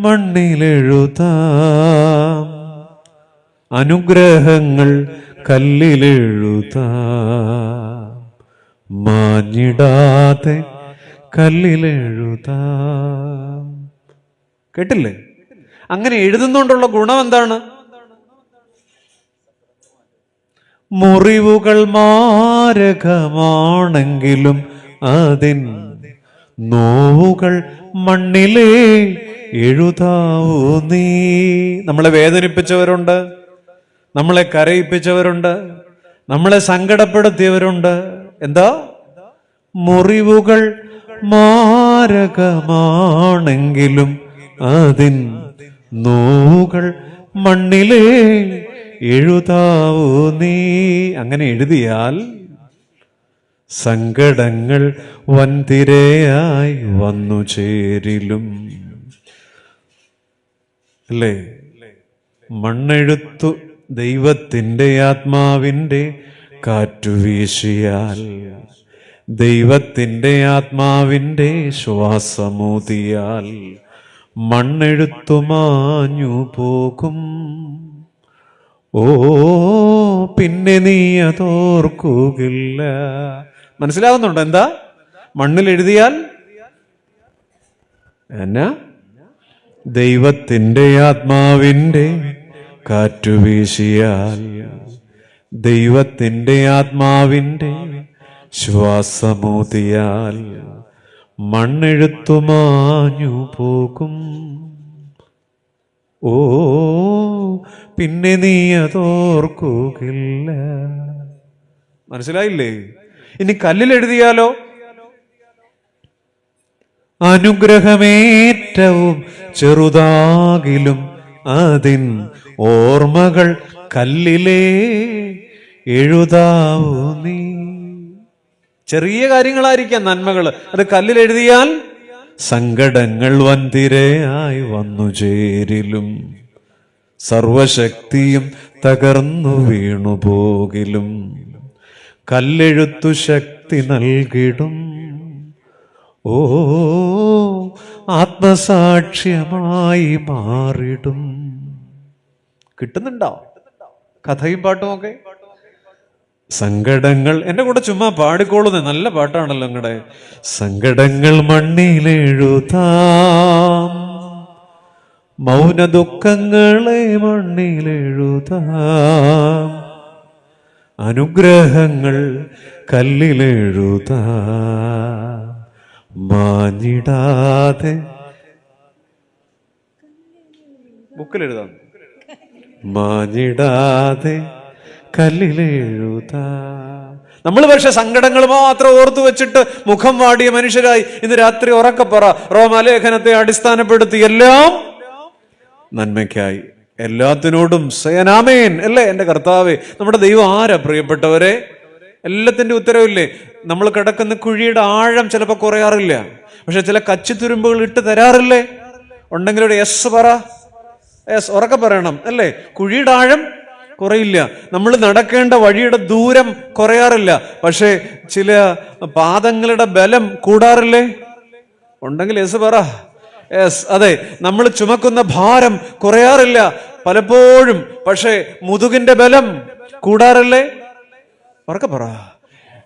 മണ്ണിലെഴുതാം, അനുഗ്രഹങ്ങൾ കല്ലിലെഴുതാം, മാഞ്ഞിടാതെ കല്ലിലെഴുതാം. കേട്ടില്ലേ? അങ്ങനെ എഴുതുന്നോണ്ടുള്ള ഗുണം എന്താണ്? മുറിവുകൾ മാരകമാണെങ്കിലും അതിൻ നോവുകൾ മണ്ണിലേ എഴുതാവൂ നീ. നമ്മളെ വേദനിപ്പിച്ചവരുണ്ട്, നമ്മളെ കരയിപ്പിച്ചവരുണ്ട്, നമ്മളെ സങ്കടപ്പെടുത്തിയവരുണ്ട്. എന്താ? മുറിവുകൾ മാരകമാണെങ്കിലും അതിൻ നോവുകൾ മണ്ണിലേ എഴുതാവൂ നീ. അങ്ങനെ എഴുതിയാൽ സങ്കടങ്ങൾ വൻതിരയായി വന്നു ചേരിലും. അല്ലേ? മണ്ണെഴുത്തു ദൈവത്തിൻ്റെ ആത്മാവിൻ്റെ കാറ്റുവീശിയാൽ, ദൈവത്തിൻ്റെ ആത്മാവിൻ്റെ ശ്വാസമൂതിയാൽ മണ്ണെഴുത്തു മാഞ്ഞു പോകും. ഓ, പിന്നെ നീ അതോർക്കുകയില്ല. മനസ്സിലാവുന്നുണ്ടോ എന്താ? മണ്ണിൽ എഴുതിയാൽ എന്നാ? ദൈവത്തിൻ്റെ ആത്മാവിൻ്റെ കാറ്റുവീശിയാൽ, ദൈവത്തിൻ്റെ ആത്മാവിൻ്റെ ശ്വാസമൂതിയാൽ മണ്ണെഴുത്തു മാഞ്ഞു പോകും. ഓ, പിന്നെ നീ അതോർക്കുകയില്ല. മനസ്സിലായില്ലേ? ഇനി കല്ലിൽ എഴുതിയാലോ? അനുഗ്രഹമേറ്റവും ചെറുതാകിലും അതിൻ ഓർമ്മകൾ കല്ലിലേ എഴുതാവൂ നീ. ചെറിയ കാര്യങ്ങളായിരിക്കാം നന്മകൾ, അത് കല്ലിൽ എഴുതിയാൽ സങ്കടങ്ങൾ വൻതിരയായി വന്നു ചേരിലും സർവശക്തിയും തകർന്നു വീണുപോകിലും കല്ലെഴുത്തു ശക്തി നൽകിടും. ഓ ആത്മസാക്ഷ്യമായി മാറിടും. കിട്ടുന്നുണ്ടോ കഥയും പാട്ടും ഒക്കെ? സങ്കടങ്ങൾ എന്റെ കൂടെ ചുമ്മാ പാടിക്കോളുന്നേ, നല്ല പാട്ടാണല്ലോ നിങ്ങളുടെ. സങ്കടങ്ങൾ മണ്ണിലെഴുതാം, മൗന ദുഃഖങ്ങളെ മണ്ണിലെഴുതാം, അനുഗ്രഹങ്ങൾ കല്ലിലെഴുതാം, മാഞ്ഞിടാതെ ബുക്കിലെഴുതാം, മാഞ്ഞിടാതെ കല്ലിലെഴുതാം. നമ്മൾ പക്ഷെ സങ്കടങ്ങൾ മാത്രം ഓർത്തു വെച്ചിട്ട് മുഖം വാടിയ മനുഷ്യരായി ഇന്ന് രാത്രി ഉറക്കപ്പറ. റോമാലേഖനത്തെ അടിസ്ഥാനപ്പെടുത്തി എല്ലാം നന്മയ്ക്കായി, എല്ലാത്തിനോടും സേനാമേൻ അല്ലേ എന്റെ കർത്താവേ. നമ്മുടെ ദൈവം ആരാ പ്രിയപ്പെട്ടവരെ? എല്ലാത്തിന്റെ ഉത്തരവില്ലേ? നമ്മൾ കിടക്കുന്ന കുഴിയുടെ ആഴം ചിലപ്പോൾ കുറയാറില്ല, പക്ഷെ ചില കച്ചിത്തുരുമ്പുകൾ ഇട്ട് തരാറില്ലേ? ഉണ്ടെങ്കിൽ ഒരു യെസ് പറ, യെസ് ഉറക്കെ പറയണം അല്ലേ. കുഴിയുടെ ആഴം കുറയില്ല, നമ്മൾ നടക്കേണ്ട വഴിയുടെ ദൂരം കുറയാറില്ല, പക്ഷേ ചില പാദങ്ങളുടെ ബലം കൂടാറില്ലേ? ഉണ്ടെങ്കിൽ യെസ് പറ. യെസ്, അതെ, നമ്മൾ ചുമക്കുന്ന ഭാരം കുറയാറില്ല പലപ്പോഴും, പക്ഷേ മുതുകിന്റെ ബലം കൂടാറില്ലേ? ഉറക്കെ പറ.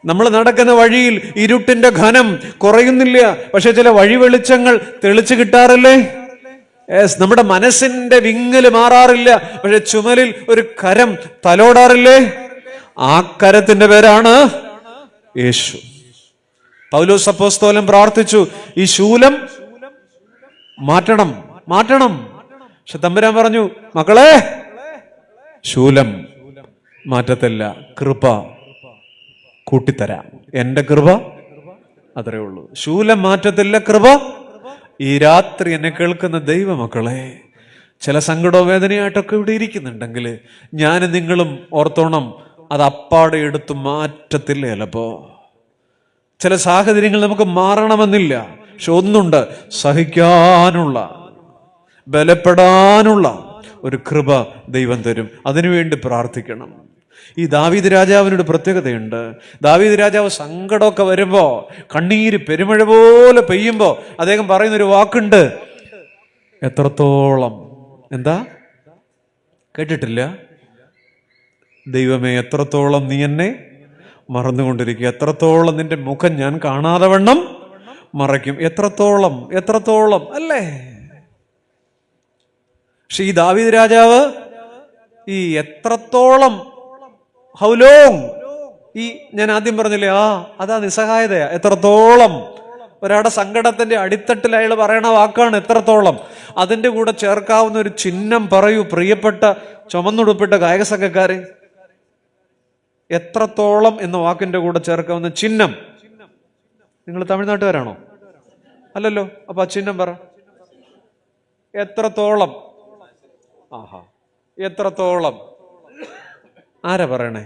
നമ്മൾ നടക്കുന്ന വഴിയിൽ ഇരുട്ടിന്റെ ഘനം കുറയുന്നില്ല, പക്ഷെ ചില വഴി വെളിച്ചങ്ങൾ തെളിച്ചു കിട്ടാറില്ലേ? നമ്മുടെ മനസ്സിന്റെ വിങ്ങല് മാറാറില്ല, പക്ഷെ ചുമലിൽ ഒരു കരം തലോടാറില്ലേ? ആ കരത്തിന്റെ പേരാണ് യേശു. പൗലോസ് അപ്പോസ്തലൻ പ്രാർത്ഥിച്ചു, ഈ ശൂലം മാറ്റണം മാറ്റണം. പക്ഷെ തമ്പുരാൻ പറഞ്ഞു, മക്കളെ ശൂലം മാറ്റത്തില്ല, കൃപ കൂട്ടിത്തരാം, എന്റെ കൃപ അത്രേ ഉള്ളൂ. ശൂലം മാറ്റത്തില്ല, കൃപ. ഈ രാത്രി എന്നെ കേൾക്കുന്ന ദൈവമക്കളെ, ചില സങ്കടോ വേദനയായിട്ടൊക്കെ ഇവിടെ ഇരിക്കുന്നുണ്ടെങ്കിൽ ഞാൻ നിങ്ങളും ഓർത്തോണം, അത് അപ്പാടെ എടുത്ത് മാറ്റത്തില്ല. ചിലപ്പോ ചില സാഹചര്യങ്ങൾ നമുക്ക് മാറണമെന്നില്ല, പക്ഷെ ഒന്നുണ്ട്, സഹിക്കാനുള്ള ബലപ്പെടാനുള്ള ഒരു കൃപ ദൈവം തരും. അതിനുവേണ്ടി പ്രാർത്ഥിക്കണം. ഈ ദാവീദ് രാജാവിനൊരു പ്രത്യേകതയുണ്ട്. ദാവീദ് രാജാവ് സങ്കടമൊക്കെ വരുമ്പോ, കണ്ണീര് പെരുമഴ പോലെ പെയ്യുമ്പോ അദ്ദേഹം പറയുന്നൊരു വാക്കുണ്ട്, എത്രത്തോളം, എന്താ കേട്ടിട്ടില്ല? ദൈവമേ എത്രത്തോളം നീ എന്നെ മറന്നുകൊണ്ടിരിക്കുക, എത്രത്തോളം നിന്റെ മുഖം ഞാൻ കാണാതെ വണ്ണം മറയ്ക്കും, എത്രത്തോളം എത്രത്തോളം അല്ലേ. പക്ഷെ ഈ ദാവീദ് രാജാവ് ഈ എത്രത്തോളം, ഹൗ ലോങ്, ഈ ഞാൻ ആദ്യം പറഞ്ഞില്ലേ, അതാ നിസ്സഹായതയാ. എത്രത്തോളം ഒരാളുടെ സങ്കടത്തിന്റെ അടിത്തട്ടിൽ അയാൾ പറയണ വാക്കാണ് എത്രത്തോളം. അതിന്റെ കൂടെ ചേർക്കാവുന്ന ഒരു ചിഹ്നം പറയൂ പ്രിയപ്പെട്ട ചുമന്നുടുപ്പിട്ട ഗായക സംഘക്കാരെ. എത്രത്തോളം എന്ന വാക്കിന്റെ കൂടെ ചേർക്കാവുന്ന ചിഹ്നം. നിങ്ങൾ തമിഴ്നാട്ടുകാരാണോ? അല്ലല്ലോ. അപ്പൊ ആ ചിഹ്നം പറ. എത്രത്തോളം. ആഹാ, എത്രത്തോളം. ആരാ പറയണേ?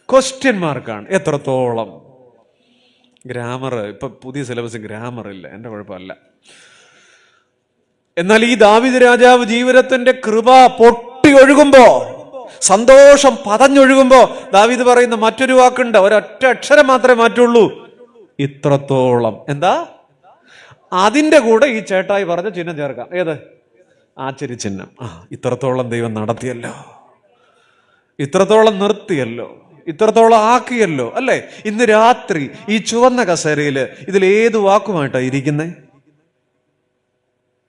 ക്വസ്റ്റ്യൻ മാർക്കാണ്. എത്രത്തോളം. ഗ്രാമർ, ഇപ്പൊ പുതിയ സിലബസ് ഗ്രാമർ ഇല്ല, എന്റെ കുഴപ്പമല്ല. എന്നാൽ ഈ ദാവീദ് രാജാവ് ജീവിതത്തിന്റെ കൃപ പൊട്ടി ഒഴുകുമ്പോ, സന്തോഷം പതഞ്ഞൊഴുകുമ്പോ ദാവീദ് പറയുന്ന മറ്റൊരു വാക്കുണ്ട്, ഒരൊറ്റ അക്ഷരം മാത്രമേ മാറ്റുള്ളൂ, ഇത്രത്തോളം. എന്താ? അതിന്റെ കൂടെ ഈ ചേട്ടായി പറഞ്ഞ ചിഹ്നം ചേർക്കാം. ഏത്? ആശ്ചര്യ ചിഹ്നം. ഇത്രത്തോളം ദൈവം നടത്തിയല്ലോ, ഇത്രത്തോളം നിർത്തിയല്ലോ, ഇത്രത്തോളം ആക്കിയല്ലോ അല്ലേ. ഇന്ന് രാത്രി ഈ ചുവന്ന കസേരയില് ഇതിലേത് വാക്കുമായിട്ടാ ഇരിക്കുന്നേ?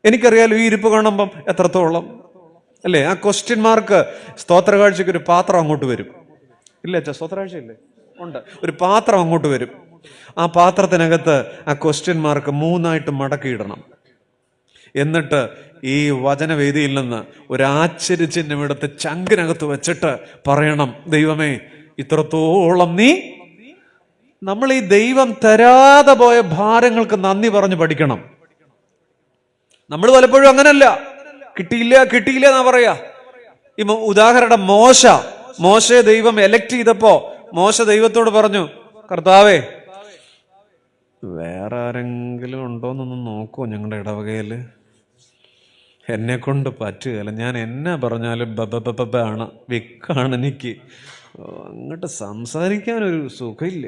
എനിക്കറിയാലോ, ഈ ഇരിപ്പ് കാണുമ്പം എത്രത്തോളം അല്ലേ. ആ ക്വസ്റ്റ്യൻ മാർക്ക്. സ്തോത്ര കാഴ്ചയ്ക്ക് ഒരു പാത്രം അങ്ങോട്ട് വരും, ഇല്ല അച്ഛാ? സ്തോത്ര കാഴ്ച ഇല്ലേ? ഉണ്ട്. ഒരു പാത്രം അങ്ങോട്ട് വരും. ആ പാത്രത്തിനകത്ത് ആ ക്വസ്റ്റ്യൻ മാർക്ക് 3 മടക്കിയിടണം. എന്നിട്ട് ഈ വചനവേദിയിൽ നിന്ന് ഒരു ആശ്ചര്യചിഹ്നം എടുത്ത് ചങ്കിനകത്ത് വെച്ചിട്ട് പറയണം, ദൈവമേ ഇത്രത്തോളം നീ. നമ്മൾ ഈ ദൈവം തരാതെ പോയ ഭാരങ്ങൾക്ക് നന്ദി പറഞ്ഞ് പഠിക്കണം. നമ്മൾ പലപ്പോഴും അങ്ങനല്ല, കിട്ടിയില്ല കിട്ടിയില്ല എന്നാ പറയാ. ഈ ഉദാഹരണം മോശയെ ദൈവം എലക്ട് ചെയ്തപ്പോ മോശ ദൈവത്തോട് പറഞ്ഞു, കർത്താവേ, വേറെ ആരെങ്കിലും ഉണ്ടോന്നൊന്ന് നോക്കുമോ ഞങ്ങളുടെ ഇടവകയില്? എന്നെ കൊണ്ട് പറ്റുകയല്ല, ഞാൻ എന്നാ പറഞ്ഞാലും ബബബബാണ്, വിക്കാണ് എനിക്ക്, അങ്ങോട്ട് സംസാരിക്കാനൊരു സുഖമില്ല.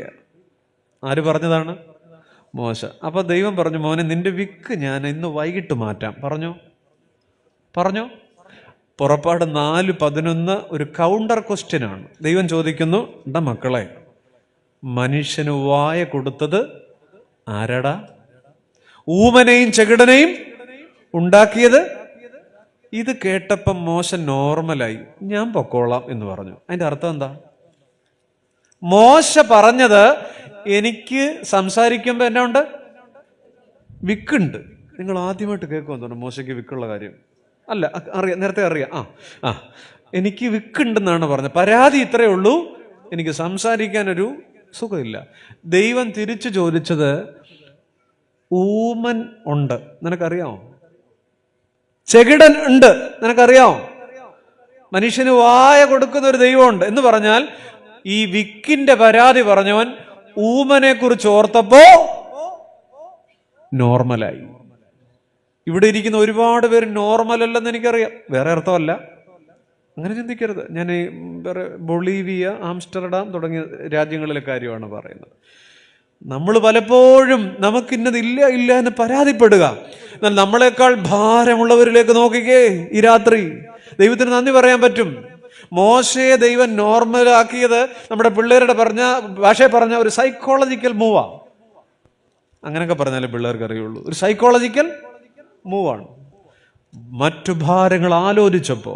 ആര് പറഞ്ഞതാണ്? മോശ. അപ്പൊ ദൈവം പറഞ്ഞു, മോനെ നിന്റെ വിക്ക് ഞാൻ ഇന്ന് വൈകിട്ട് മാറ്റാം. പറഞ്ഞോ. പുറപ്പാട് 4:11 ഒരു കൗണ്ടർ ക്വസ്റ്റ്യൻ ആണ്. ദൈവം ചോദിക്കുന്നു, എന്താ മക്കളെ, മനുഷ്യന് വായ കൊടുത്തത് ആരടാ? ഊമനെയും ചെകിടനെയും ഉണ്ടാക്കിയത്. ഇത് കേട്ടപ്പം മോശ നോർമലായി, ഞാൻ പൊക്കോളാം എന്ന് പറഞ്ഞു. അതിന്റെ അർത്ഥം എന്താ? മോശ പറഞ്ഞത്, എനിക്ക് സംസാരിക്കുമ്പോ എന്നാ ഉണ്ട്? വിക്കുണ്ട്. നിങ്ങൾ ആദ്യമായിട്ട് കേൾക്കുമെന്ന് തോന്നുന്നു മോശയ്ക്ക് വിക്കുള്ള കാര്യം. അല്ല, അറിയാം, നേരത്തെ അറിയാം. എനിക്ക് വിക്കുണ്ടെന്നാണ് പറഞ്ഞത്. പരാതി ഇത്രയേ ഉള്ളൂ, എനിക്ക് സംസാരിക്കാനൊരു സുഖമില്ല. ദൈവം തിരിച്ചു ചോദിച്ചത്, ഊമൻ ഉണ്ട്, നിനക്കറിയാമോ? ചെകിടൻ ഉണ്ട്, നിനക്കറിയാമോ? മനുഷ്യന് വായ കൊടുക്കുന്ന ഒരു ദൈവമുണ്ട് എന്ന് പറഞ്ഞാൽ, ഈ വിക്കിന്റെ പരാതി പറഞ്ഞവൻ ഊമനെ കുറിച്ച് ഓർത്തപ്പോ നോർമലായി. ഇവിടെ ഇരിക്കുന്ന ഒരുപാട് പേര് നോർമൽ അല്ലെന്ന് എനിക്കറിയാം, വേറെ അർത്ഥമല്ല, അങ്ങനെ ചിന്തിക്കരുത്. ഞാൻ വേറെ ബൊളീവിയ, ആംസ്റ്റർഡാം തുടങ്ങിയ രാജ്യങ്ങളിലെ കാര്യമാണ് പറയുന്നത്. നമ്മൾ പലപ്പോഴും നമുക്കിന്നതില്ല ഇല്ല എന്ന് പരാതിപ്പെടുക. എന്നാൽ നമ്മളെക്കാൾ ഭാരമുള്ളവരിലേക്ക് നോക്കിക്കേ. ഈ രാത്രി ദൈവത്തിന് നന്ദി പറയാൻ പറ്റും. മോശയെ ദൈവം നോർമലാക്കിയത് നമ്മുടെ പിള്ളേരുടെ ഭാഷയെ പറഞ്ഞ ഒരു സൈക്കോളജിക്കൽ മൂവാ. അങ്ങനെയൊക്കെ പറഞ്ഞാലേ പിള്ളേർക്ക് അറിയുള്ളൂ. ഒരു സൈക്കോളജിക്കൽ മൂവാണ്. മറ്റു ഭാരങ്ങൾ ആലോചിച്ചപ്പോ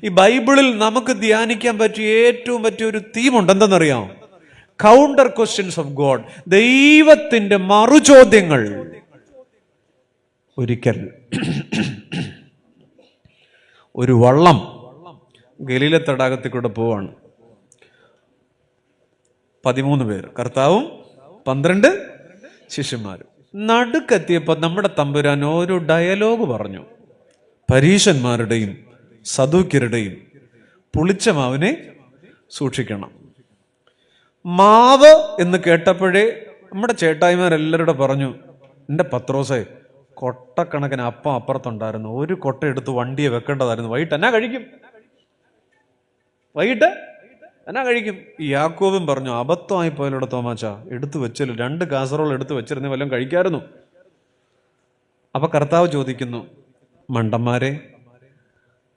ഈ ബൈബിളിൽ നമുക്ക് ധ്യാനിക്കാൻ പറ്റിയ ഏറ്റവും പറ്റിയ ഒരു തീമുണ്ട്. എന്തെന്നറിയാം? Counter questions of God. ദൈവത്തിന്റെ മറുചോദ്യങ്ങൾ. ഒരിക്കൽ ഒരു വള്ളം ഗലീല തടാകത്തിൽ കൂടെ പോവാണ്. 13 പേർ, കർത്താവും 12 ശിഷ്യന്മാരും. നടുക്കെത്തിയപ്പോൾ നമ്മുടെ തമ്പുരാൻ ഒരു ഡയലോഗ് പറഞ്ഞു. പരീശന്മാരുടെയും സദൂക്യരുടെയും പുളിച്ച മാവിനെ സൂക്ഷിക്കണം. മാവ് എന്ന് കേട്ടപ്പോഴേ നമ്മുടെ ചേട്ടായിമാരെല്ലാവരുടെ പറഞ്ഞു, എൻ്റെ പത്രോസേ, കൊട്ടക്കണക്കിന് അപ്പം അപ്പുറത്തുണ്ടായിരുന്നു, ഒരു കൊട്ട എടുത്ത് വണ്ടിയെ വെക്കേണ്ടതായിരുന്നു. വൈകിട്ട് എന്നാ കഴിക്കും? ഈ യാക്കോബും പറഞ്ഞു, അബദ്ധമായി പോയാലൂടെ തോമാച്ച, എടുത്തു വെച്ചില്ല, 2 കാസറോൾ എടുത്ത് വെച്ചിരുന്നേ വല്ലതും കഴിക്കായിരുന്നു. അപ്പൊ കർത്താവ് ചോദിക്കുന്നു, മണ്ടന്മാരെ,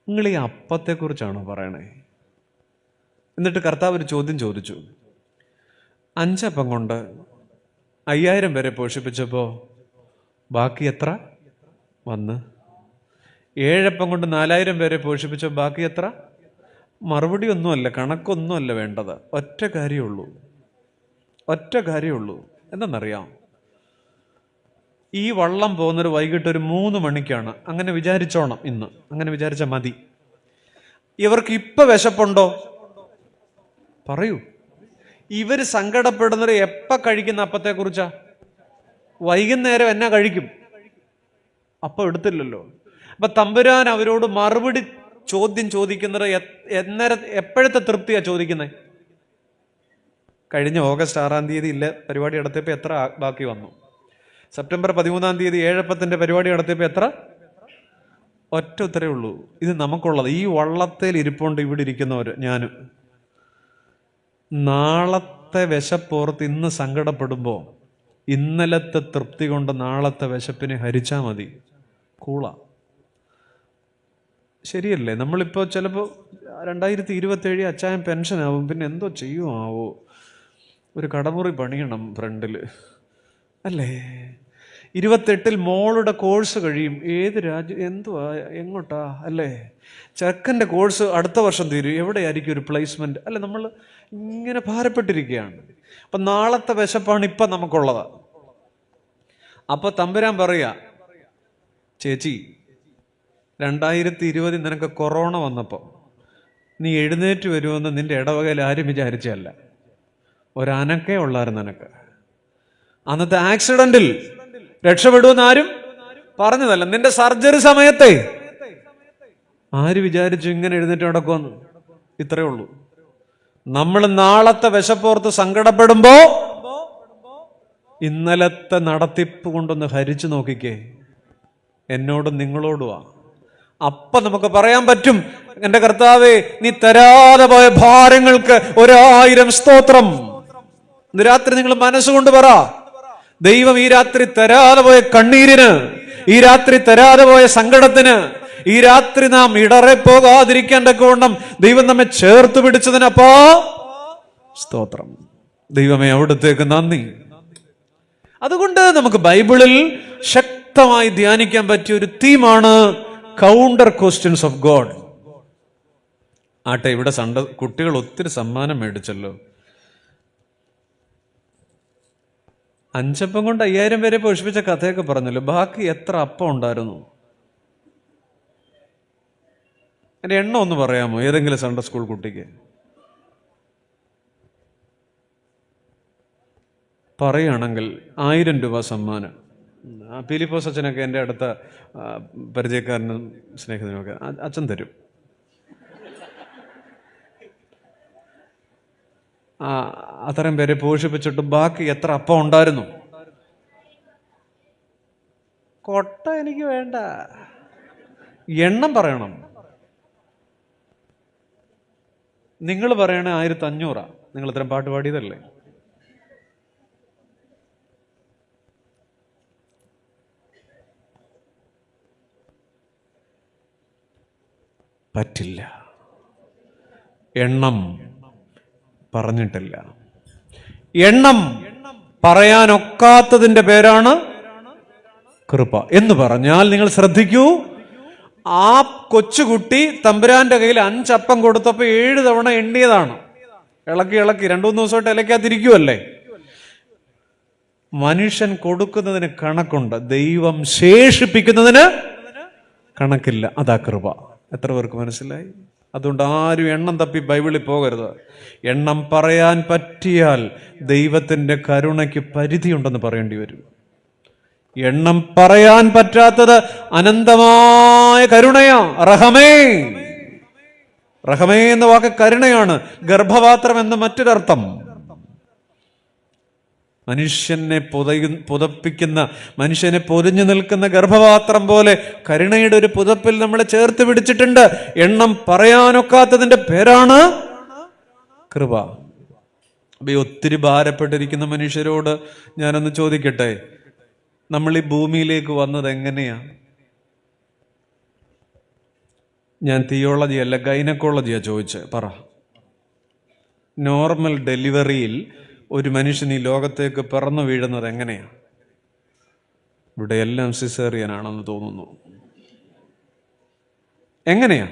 നിങ്ങൾ ഈ അപ്പത്തെക്കുറിച്ചാണോ പറയണേ? എന്നിട്ട് കർത്താവ് ഒരു ചോദ്യം ചോദിച്ചു. 5 അപ്പം കൊണ്ട് 5000 പേരെ പോഷിപ്പിച്ചപ്പോ ബാക്കി എത്ര വന്ന്? 7 അപ്പം കൊണ്ട് 4000 പേരെ പോഷിപ്പിച്ചപ്പോ ബാക്കി എത്ര? മറുപടി ഒന്നുമല്ല, കണക്കൊന്നുമല്ല വേണ്ടത്. ഒറ്റ കാര്യമുള്ളൂ. എന്തെന്നറിയാം? ഈ വള്ളം പോകുന്നൊരു വൈകിട്ട് ഒരു 3 മണിക്കാണ്. അങ്ങനെ വിചാരിച്ചോണം, ഇന്ന് അങ്ങനെ വിചാരിച്ചാൽ മതി. ഇവർക്ക് ഇപ്പൊ വിശപ്പുണ്ടോ? പറയൂ. ഇവര് സങ്കടപ്പെടുന്നത് എപ്പ കഴിക്കുന്ന അപ്പത്തെ കുറിച്ചാ? വൈകുന്നേരം എന്നാ കഴിക്കും? അപ്പം എടുത്തില്ലല്ലോ. അപ്പൊ തമ്പുരാൻ അവരോട് മറുപടി ചോദ്യം ചോദിക്കുന്നത് എപ്പോഴത്തെ തൃപ്തിയാ ചോദിക്കുന്നത്? കഴിഞ്ഞ ഓഗസ്റ്റ് 6-ാം തീയതി ഇല്ല പരിപാടി നടത്തിയപ്പോൾ എത്ര ബാക്കി വന്നു? സെപ്റ്റംബർ 13-ാം തീയതി 7 അപ്പത്തിന്റെ പരിപാടി നടത്തിയപ്പോൾ എത്ര? ഒറ്റ ഉത്തരേ ഉള്ളൂ. ഇത് നമുക്കുള്ളത്. ഈ വള്ളത്തേൽ ഇരിപ്പുണ്ട് ഇവിടെ ഇരിക്കുന്നവര്, ഞാനും. നാളത്തെ വിശപ്പോർത്ത് ഇന്ന് സങ്കടപ്പെടുമ്പോ ഇന്നലത്തെ തൃപ്തി കൊണ്ട് നാളത്തെ വിശപ്പിനെ ഹരിച്ചാൽ മതി. കൂള. ശരിയല്ലേ? നമ്മളിപ്പോൾ ചിലപ്പോൾ 2027 അച്ചായൻ പെൻഷനാവും, പിന്നെ എന്തോ ചെയ്യുമാവോ, ഒരു കടമുറി പണിയണം ഫ്രണ്ടില്, അല്ലേ? 28 മോളുടെ കോഴ്സ് കഴിയും. ഏത് രാജ്യം, എന്തുവാ, എങ്ങോട്ടാ, അല്ലേ? ചെക്കൻ്റെ കോഴ്സ് അടുത്ത വർഷം തീരും, എവിടെയായിരിക്കും ഒരു പ്ലേസ്മെന്റ്, അല്ലെ? നമ്മൾ ഇങ്ങനെ ഭാരപ്പെട്ടിരിക്കുകയാണ്. അപ്പൊ നാളത്തെ വിശപ്പാണ് ഇപ്പം നമുക്കുള്ളത്. അപ്പൊ തമ്പുരാൻ പറയാ, ചേച്ചി 2020 നിനക്ക് കൊറോണ വന്നപ്പോൾ നീ എഴുന്നേറ്റ് വരുമെന്ന് നിന്റെ ഇടവകയിൽ ആരും വിചാരിച്ചല്ല. ഒരനക്കേ ഉള്ളായിരുന്നു നിനക്ക്. അന്നത്തെ ആക്സിഡന്റിൽ രക്ഷപ്പെടുമെന്ന് ആരും പറഞ്ഞതല്ല. നിന്റെ സർജറി സമയത്തെ ആര് വിചാരിച്ചു ഇങ്ങനെ എഴുന്നേറ്റ് നടക്കുമെന്ന്? ഇത്രയേ ഉള്ളൂ. നമ്മൾ നാളത്തെ വിശപ്പോർത്ത് സങ്കടപ്പെടുമ്പോ ഇന്നലത്തെ നടത്തിപ്പ് കൊണ്ടൊന്ന് ഹരിച്ചു നോക്കിക്കേ. എന്നോടും നിങ്ങളോടുവാ. അപ്പൊ നമുക്ക് പറയാൻ പറ്റും, എന്റെ കർത്താവേ, നീ തരാതെ പോയ ഭാരങ്ങൾക്ക് 1000 സ്തോത്രം. ഇന്ന് രാത്രി നിങ്ങൾ മനസ്സുകൊണ്ട് പറ, ദൈവം ഈ രാത്രി തരാതെ പോയ കണ്ണീരിന്, ഈ രാത്രി തരാതെ പോയ സങ്കടത്തിന്, ഈ രാത്രി നാം ഇടറെ പോകാതിരിക്കാൻ തക്കവണ്ണം ദൈവം നമ്മെ ചേർത്ത് പിടിച്ചതിനപ്പാ സ്തോത്രം. ദൈവമേ, അവിടുത്തേക്ക് നന്ദി. അതുകൊണ്ട് നമുക്ക് ബൈബിളിൽ ശക്തമായി ധ്യാനിക്കാൻ പറ്റിയ ഒരു തീമാണ് കൗണ്ടർ ക്വസ്റ്റ്യൻസ് ഓഫ് ഗോഡ്. ആട്ടെ, ഇവിടെ കുട്ടികൾ ഒത്തിരി സമ്മാനം മേടിച്ചല്ലോ. 5 അപ്പം കൊണ്ട് 5000 പേരെ പോഷിപ്പിച്ച കഥയൊക്കെ പറഞ്ഞല്ലോ. ബാക്കി എത്ര അപ്പം ഉണ്ടായിരുന്നു? എൻ്റെ എണ്ണം ഒന്ന് പറയാമോ ഏതെങ്കിലും സൺഡേ സ്കൂൾ കുട്ടിക്ക്? പറയുകയാണെങ്കിൽ 1000 രൂപ സമ്മാനം. പീലിപ്പോസ് അച്ഛനൊക്കെ എൻ്റെ അടുത്ത പരിചയക്കാരനും സ്നേഹിതനുമൊക്കെ അച്ഛൻ തരും. അത്രയും പേരെ പോഷിപ്പിച്ചിട്ട് ബാക്കി എത്ര അപ്പം ഉണ്ടായിരുന്നു? കൊട്ട എനിക്ക് വേണ്ട, എണ്ണം പറയണം. നിങ്ങൾ പറയണേ 1500. നിങ്ങൾ ഇത്രയും പാട്ട് പാടിയതല്ലേ? പറ്റില്ല. എണ്ണം പറഞ്ഞിട്ടില്ല. എണ്ണം പറയാനൊക്കാത്തതിന്റെ പേരാണ് കൃപ എന്ന് പറഞ്ഞാൽ, നിങ്ങൾ ശ്രദ്ധിക്കൂ, ആ കൊച്ചുകുട്ടി തമ്പുരാന്റെ കയ്യിൽ 5 അപ്പം കൊടുത്തപ്പോ 7 തവണ എണ്ണിയതാണ്. ഇളക്കി 2-3 ദിവസമായിട്ട് ഇലക്കാതിരിക്കുമല്ലേ. മനുഷ്യൻ കൊടുക്കുന്നതിന് കണക്കുണ്ട്, ദൈവം ശേഷിപ്പിക്കുന്നതിന് കണക്കില്ല. അതാ കൃപ. എത്ര പേർക്ക് മനസ്സിലായി? അതുകൊണ്ട് ആരും എണ്ണം തപ്പി ബൈബിളിൽ പോകരുത്. എണ്ണം പറയാൻ പറ്റിയാൽ ദൈവത്തിന്റെ കരുണയ്ക്ക് പരിധിയുണ്ടെന്ന് പറയേണ്ടി വരും. എണ്ണം പറയാൻ പറ്റാത്തത് അനന്തമായ കരുണയാ. റഹമേ, റഹമേ എന്ന വാക്ക് കരുണയാണ്. ഗർഭപാത്രം എന്ന് മറ്റൊരർത്ഥം. മനുഷ്യനെ പുതപ്പിക്കുന്ന, മനുഷ്യനെ പൊതിഞ്ഞു നിൽക്കുന്ന ഗർഭപാത്രം പോലെ കരുണയുടെ ഒരു പുതപ്പിൽ നമ്മളെ ചേർത്ത് പിടിച്ചിട്ടുണ്ട്. എണ്ണം പറയാനൊക്കാത്തതിന്റെ പേരാണ് കൃപ. അപ്പൊ ഒത്തിരി ഭാരപ്പെട്ടിരിക്കുന്ന മനുഷ്യരോട് ഞാനൊന്ന് ചോദിക്കട്ടെ, നമ്മൾ ഈ ഭൂമിയിലേക്ക് വന്നത് എങ്ങനെയാ? ഞാൻ തിയോളജി അല്ല, ഗൈനക്കോളജിയാ ചോദിച്ചത്. പറ. നോർമൽ ഡെലിവറിയിൽ ഒരു മനുഷ്യൻ ഈ ലോകത്തേക്ക് പിറന്നു വീഴുന്നത് എങ്ങനെയാ? ഇവിടെ എല്ലാം സിസേറിയനാണെന്ന് തോന്നുന്നു. എങ്ങനെയാ?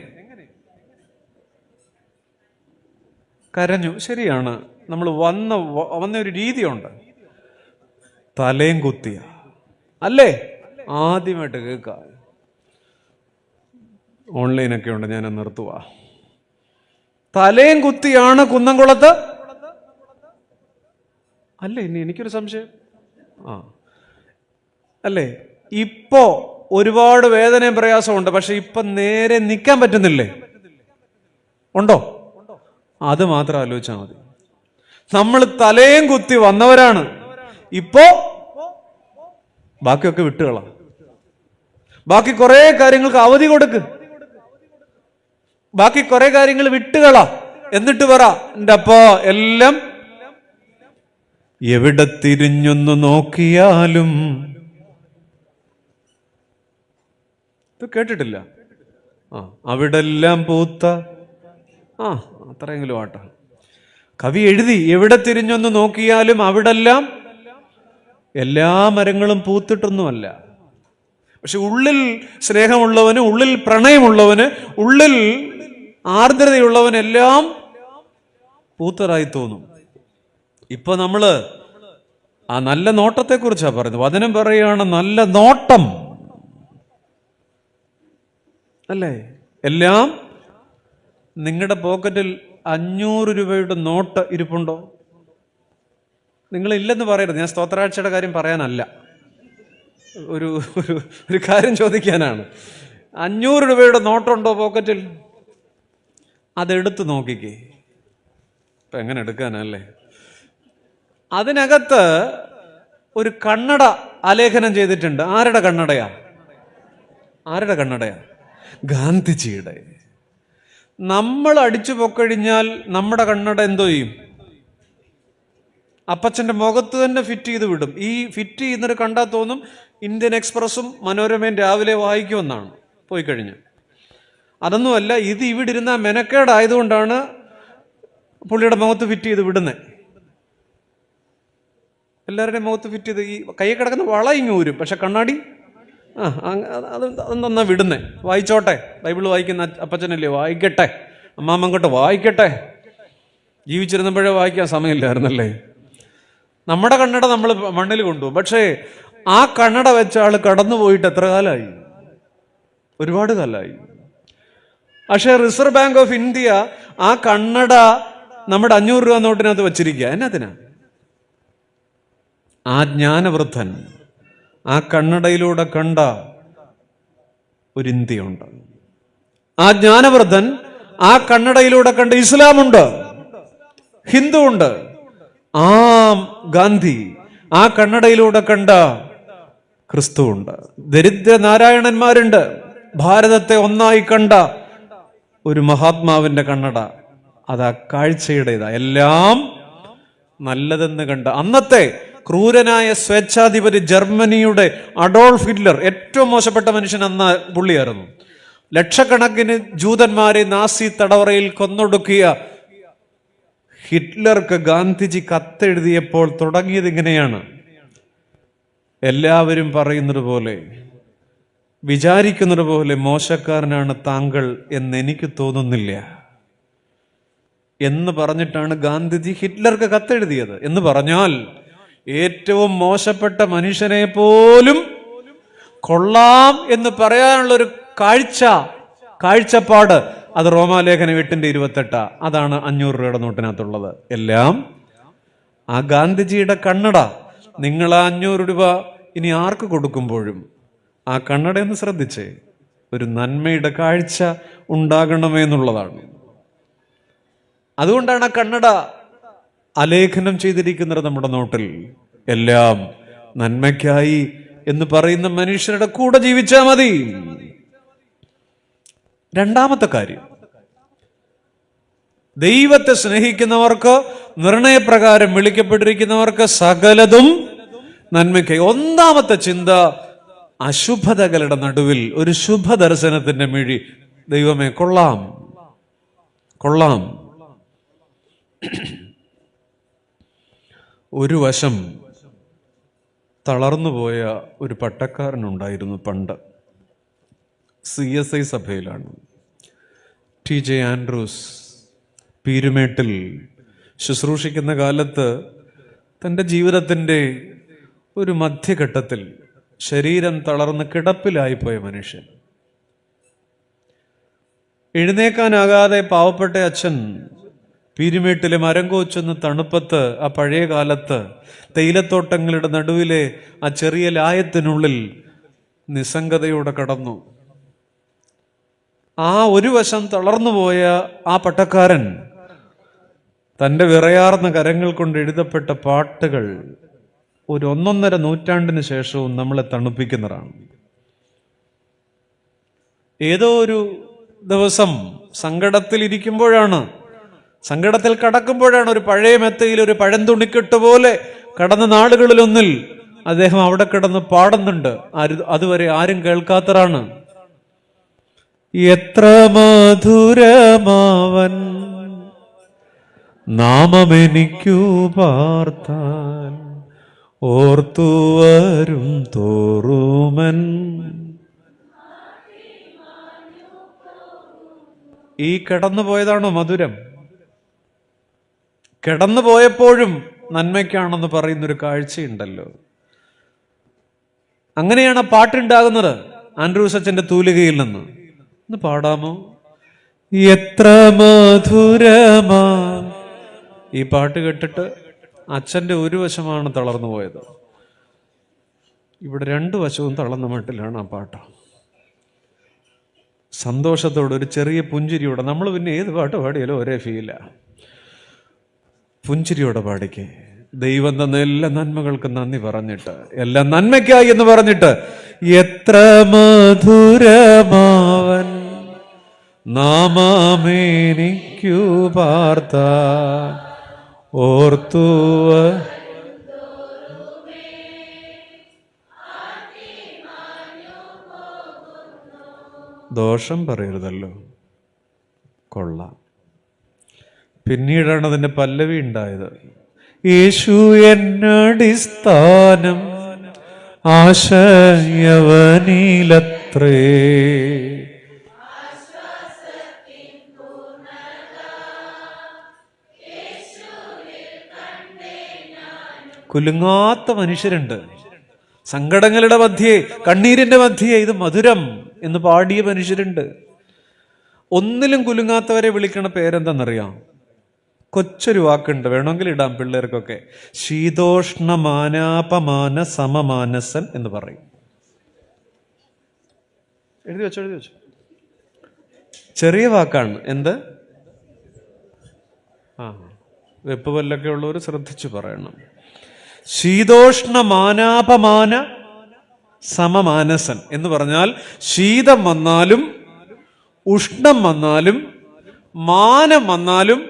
കരഞ്ഞു, ശരിയാണ്. നമ്മൾ വന്ന ഒരു രീതിയുണ്ട്. തലയും കുത്തിയ അല്ലേ? ആദ്യമായിട്ട് കേൾക്ക. ഓൺലൈനൊക്കെ ഉണ്ട്, ഞാൻ നിർത്തുക. തലയും കുത്തിയാണ് കുന്നംകുളത്ത് അല്ലേ? ഇനി എനിക്കൊരു സംശയം. അല്ലേ? ഇപ്പോ ഒരുപാട് വേദനയും പ്രയാസമുണ്ട്, പക്ഷെ ഇപ്പൊ നേരെ നിൽക്കാൻ പറ്റുന്നില്ലേ? ഉണ്ടോ? അത് മാത്രം ആലോചിച്ചാൽ മതി. നമ്മൾ തലയും കുത്തി വന്നവരാണ്. ഇപ്പോ ബാക്കിയൊക്കെ വിട്ടുകള. ബാക്കി കുറെ കാര്യങ്ങൾക്ക് അവധി കൊടുക്ക്. ബാക്കി കുറെ കാര്യങ്ങൾ വിട്ടുകള. എന്നിട്ട് പറ, എൻ്റെ അപ്പോ എല്ലാം എവിടെ തിരിഞ്ഞൊന്നു നോക്കിയാലും. ഇത് കേട്ടിട്ടില്ല? അവിടെല്ലാം പൂത്ത അത്രയെങ്കിലും ആട്ട. കവി എഴുതി, എവിടെ തിരിഞ്ഞൊന്ന് നോക്കിയാലും അവിടെല്ലാം. എല്ലാ മരങ്ങളും പൂത്തിട്ടൊന്നുമല്ല, പക്ഷെ ഉള്ളിൽ സ്നേഹമുള്ളവന്, ഉള്ളിൽ പ്രണയമുള്ളവന്, ഉള്ളിൽ ആർദ്രതയുള്ളവനെല്ലാം പൂത്തതായി തോന്നും. ഇപ്പൊ നമ്മള് ആ നല്ല നോട്ടത്തെ കുറിച്ചാ പറയുന്നത്. വചനം പറയുകയാണ് നല്ല നോട്ടം, അല്ലേ? എല്ലാം നിങ്ങളുടെ പോക്കറ്റിൽ 500 രൂപയുടെ നോട്ട് ഇരിപ്പുണ്ടോ? നിങ്ങളില്ലെന്ന് പറയരുത്. ഞാൻ സ്തോത്രാഴ്ചയുടെ കാര്യം പറയാനല്ല, ഒരു ഒരു കാര്യം ചോദിക്കാനാണ്. 500 രൂപയുടെ നോട്ടുണ്ടോ പോക്കറ്റിൽ? അതെടുത്ത് നോക്കിക്കേ. ഇപ്പം എങ്ങനെ എടുക്കാനല്ലേ? അതിനകത്ത് ഒരു കണ്ണട ആലേഖനം ചെയ്തിട്ടുണ്ട്. ആരുടെ കണ്ണടയാ? ഗാന്ധിജിയുടെ. നമ്മൾ അടിച്ചു പൊക്കഴിഞ്ഞാൽ നമ്മുടെ കണ്ണട എന്തോ ചെയ്യും? അപ്പച്ചൻ്റെ മുഖത്ത് തന്നെ ഫിറ്റ് ചെയ്ത് വിടും. ഈ ഫിറ്റ് ചെയ്യുന്നൊരു കണ്ടാൽ തോന്നും ഇന്ത്യൻ എക്സ്പ്രസും മനോരമയും രാവിലെ വായിക്കുമെന്നാണ് പോയി കഴിഞ്ഞ്. അതൊന്നുമല്ല, ഇത് ഇവിടെ ഇരുന്ന മെനക്കേടായതുകൊണ്ടാണ് പുള്ളിയുടെ മുഖത്ത് ഫിറ്റ് ചെയ്ത് വിടുന്നത്. എല്ലാവരുടെയും മുഖത്ത് ഫിറ്റ് ചെയ്ത് ഈ കയ്യിൽ കിടക്കുന്ന വള ഇങ്ങ് ഊരും, പക്ഷെ കണ്ണാടി അതെന്താ വിടുന്നേ? വായിച്ചോട്ടെ, ബൈബിൾ വായിക്കുന്ന അപ്പച്ചനല്ലേ, വായിക്കട്ടെ, അമ്മാമ്മങ്ങോട്ട് വായിക്കട്ടെ. ജീവിച്ചിരുന്നപ്പോഴേ വായിക്കാൻ സമയമില്ലായിരുന്നല്ലേ. നമ്മുടെ കണ്ണട നമ്മൾ മണ്ണിൽ കൊണ്ടുപോകും. പക്ഷേ ആ കണ്ണട വെച്ച ആൾ കടന്നു പോയിട്ട് എത്ര കാലമായി? ഒരുപാട് കാലമായി. പക്ഷേ റിസർവ് ബാങ്ക് ഓഫ് ഇന്ത്യ ആ കണ്ണട നമ്മുടെ 500 രൂപ നോട്ടിനകത്ത് വച്ചിരിക്കുക. എന്നതിനാ? ആ ജ്ഞാനവൃദ്ധൻ ആ കണ്ണടയിലൂടെ കണ്ട ഒരു ഇന്ത്യയുണ്ട്. ആ ജ്ഞാനവൃദ്ധൻ ആ കണ്ണടയിലൂടെ കണ്ട ഇസ്ലാമുണ്ട്, ഹിന്ദു ഉണ്ട്. ആ ഗാന്ധി ആ കണ്ണടയിലൂടെ കണ്ട ക്രിസ്തുവുണ്ട്. ദരിദ്ര നാരായണന്മാരുണ്ട്. ഭാരതത്തെ ഒന്നായി കണ്ട ഒരു മഹാത്മാവിന്റെ കണ്ണട അതാ കാഴ്ചയുടേതാ. എല്ലാം നല്ലതെന്ന് കണ്ട അന്നത്തെ ക്രൂരനായ സ്വേച്ഛാധിപതി ജർമ്മനിയുടെ അഡോൾഫ് ഹിറ്റ്ലർ, ഏറ്റവും മോശപ്പെട്ട മനുഷ്യൻ അന്ന് പുള്ളിയായിരുന്നു. ലക്ഷക്കണക്കിന് ജൂതന്മാരെ നാസി തടവറയിൽ കൊന്നൊടുക്കിയ ഹിറ്റ്ലർക്ക് ഗാന്ധിജി കത്തെഴുതിയപ്പോൾ തുടങ്ങിയത് ഇങ്ങനെയാണ്: എല്ലാവരും പറയുന്നത് പോലെ, വിചാരിക്കുന്നത് പോലെ മോശക്കാരനാണ് താങ്കൾ എന്നെനിക്ക് തോന്നുന്നില്ല എന്ന് പറഞ്ഞിട്ടാണ് ഗാന്ധിജി ഹിറ്റ്ലർക്ക് കത്തെഴുതിയത്. എന്ന് പറഞ്ഞാൽ ഏറ്റവും മോശപ്പെട്ട മനുഷ്യനെ പോലും കൊള്ളാം എന്ന് പറയാനുള്ളൊരു കാഴ്ചപ്പാട് അത് റോമാലേഖനം 8:28. അതാണ് 500 രൂപയുടെ നോട്ടിനകത്തുള്ളത്. എല്ലാം ആ ഗാന്ധിജിയുടെ കണ്ണട. നിങ്ങൾ ആ 500 രൂപ ഇനി ആർക്ക് കൊടുക്കുമ്പോഴും ആ കണ്ണടയെന്ന് ശ്രദ്ധിച്ചേ, ഒരു നന്മയുടെ കാഴ്ച ഉണ്ടാകണമേ എന്നുള്ളതാണ്. അതുകൊണ്ടാണ് ആ കണ്ണട ആലേഖനം ചെയ്തിരിക്കുന്നത് നമ്മുടെ നോട്ടിൽ. എല്ലാം നന്മയ്ക്കായി എന്ന് പറയുന്ന മനുഷ്യരുടെ കൂടെ ജീവിച്ചാൽ മതി. രണ്ടാമത്തെ കാര്യം, ദൈവത്തെ സ്നേഹിക്കുന്നവർക്ക്, നിർണയപ്രകാരം വിളിക്കപ്പെട്ടിരിക്കുന്നവർക്ക് സകലതും നന്മയ്ക്കായി. ഒന്നാമത്തെ ചിന്ത, അശുഭതകളുടെ നടുവിൽ ഒരു ശുഭദർശനത്തിന്റെ മിഴി. ദൈവമേ, കൊള്ളാം. ഒരു വശം തളർന്നുപോയ ഒരു പട്ടക്കാരനുണ്ടായിരുന്നു പണ്ട്. CSI സഭയിലാണ്. TJ ആൻഡ്രൂസ് പീരുമേട്ടിൽ ശുശ്രൂഷിക്കുന്ന കാലത്ത് തൻ്റെ ജീവിതത്തിൻ്റെ ഒരു മധ്യഘട്ടത്തിൽ ശരീരം തളർന്ന് കിടപ്പിലായിപ്പോയ മനുഷ്യൻ. എഴുന്നേക്കാനാകാതെ പാവപ്പെട്ട അച്ഛൻ പീരുമേട്ടിലെ മരം കോച്ചെന്ന് തണുപ്പത്ത്, ആ പഴയ കാലത്ത് തേയിലത്തോട്ടങ്ങളുടെ നടുവിലെ ആ ചെറിയ ലായത്തിനുള്ളിൽ നിസ്സംഗതയോടെ കടന്നു. ആ ഒരു വശം തളർന്നുപോയ ആ പട്ടക്കാരൻ തൻ്റെ വിറയാർന്ന കരങ്ങൾ കൊണ്ട് എഴുതപ്പെട്ട പാട്ടുകൾ ഒരു 1.5 നൂറ്റാണ്ടിന് ശേഷവും നമ്മളെ തണുപ്പിക്കുന്നതാണ്. ഏതോ ഒരു ദിവസം സങ്കടത്തിൽ കടക്കുമ്പോഴാണ് ഒരു പഴയ മെത്തയിൽ ഒരു പഴന്തുണിക്കെട്ട് പോലെ കടന്ന നാളുകളിലൊന്നിൽ അദ്ദേഹം അവിടെ കിടന്ന് പാടുന്നുണ്ട്. അതുവരെ ആരും കേൾക്കാത്തതാണ്. എത്ര മധുരമാവൻ നാമമെനിക്കു പാർത്താൻ, ഓർത്തുവരും തോറുമൻ. ഈ കിടന്നുപോയതാണോ മധുരം? കിടന്നുപോയപ്പോഴും നന്മയ്ക്കാണെന്ന് പറയുന്നൊരു കാഴ്ചയുണ്ടല്ലോ. അങ്ങനെയാണ് പാട്ടുണ്ടാകുന്നത്. ആൻഡ്രൂസ് അച്ഛൻ്റെ തൂലികയിൽ നിന്ന് ഒന്ന് പാടാമോ? എത്ര മധുരമാ. ഈ പാട്ട് കേട്ടിട്ട് അച്ഛൻ്റെ ഒരു വശമാണ് തളർന്നു പോയത്. ഇവിടെ രണ്ടു വശവും തളർന്ന മട്ടിലാണ് ആ പാട്ട്. സന്തോഷത്തോടെ ഒരു ചെറിയ പുഞ്ചിരിയോടെ. നമ്മൾ പിന്നെ ഏത് പാട്ട് പാടിയാലും ഒരേ ഫീല. പുഞ്ചിരിയോടെ പാടിക്കേ. ദൈവം തന്ന എല്ലാ നന്മകൾക്കും നന്ദി പറഞ്ഞിട്ട്, എല്ലാം നന്മയ്ക്കായി എന്ന് പറഞ്ഞിട്ട്, എത്ര മധുരമാവൻ നാമമേനിക്കു പാർത്ത ഓർത്തുവ. ദോഷം പറയരുതല്ലോ. കൊള്ളാം. പിന്നീടാണ് അതിൻ്റെ പല്ലവി ഉണ്ടായത്. യേശു എന്നടിസ്ഥാനം ആശയവനിലത്രേ. കുലുങ്ങാത്ത മനുഷ്യരുണ്ട്. സങ്കടങ്ങളുടെ മധ്യേ, കണ്ണീരിന്റെ മധ്യേ ഇത് മധുരം എന്ന് പാടിയ മനുഷ്യരുണ്ട്. ഒന്നിലും കുലുങ്ങാത്തവരെ വിളിക്കണ പേരെന്താണെന്നറിയാം? കൊച്ചൊരു വാക്കുണ്ട്, വേണമെങ്കിൽ ഇടാം പിള്ളേർക്കൊക്കെ. ശീതോഷ്ണമാനാപമാന സമമാനസൻ എന്ന് പറയും. എഴുതി വെച്ചോ. ചെറിയ വാക്കാണ്. എന്ത്? വെപ്പ് പല്ലൊക്കെ ഉള്ളവർ ശ്രദ്ധിച്ചു പറയണം. ശീതോഷ്ണമാനാപമാന സമമാനസൻ എന്ന് പറഞ്ഞാൽ ശീതം വന്നാലും ഉഷ്ണം വന്നാലും മാനം വന്നാലും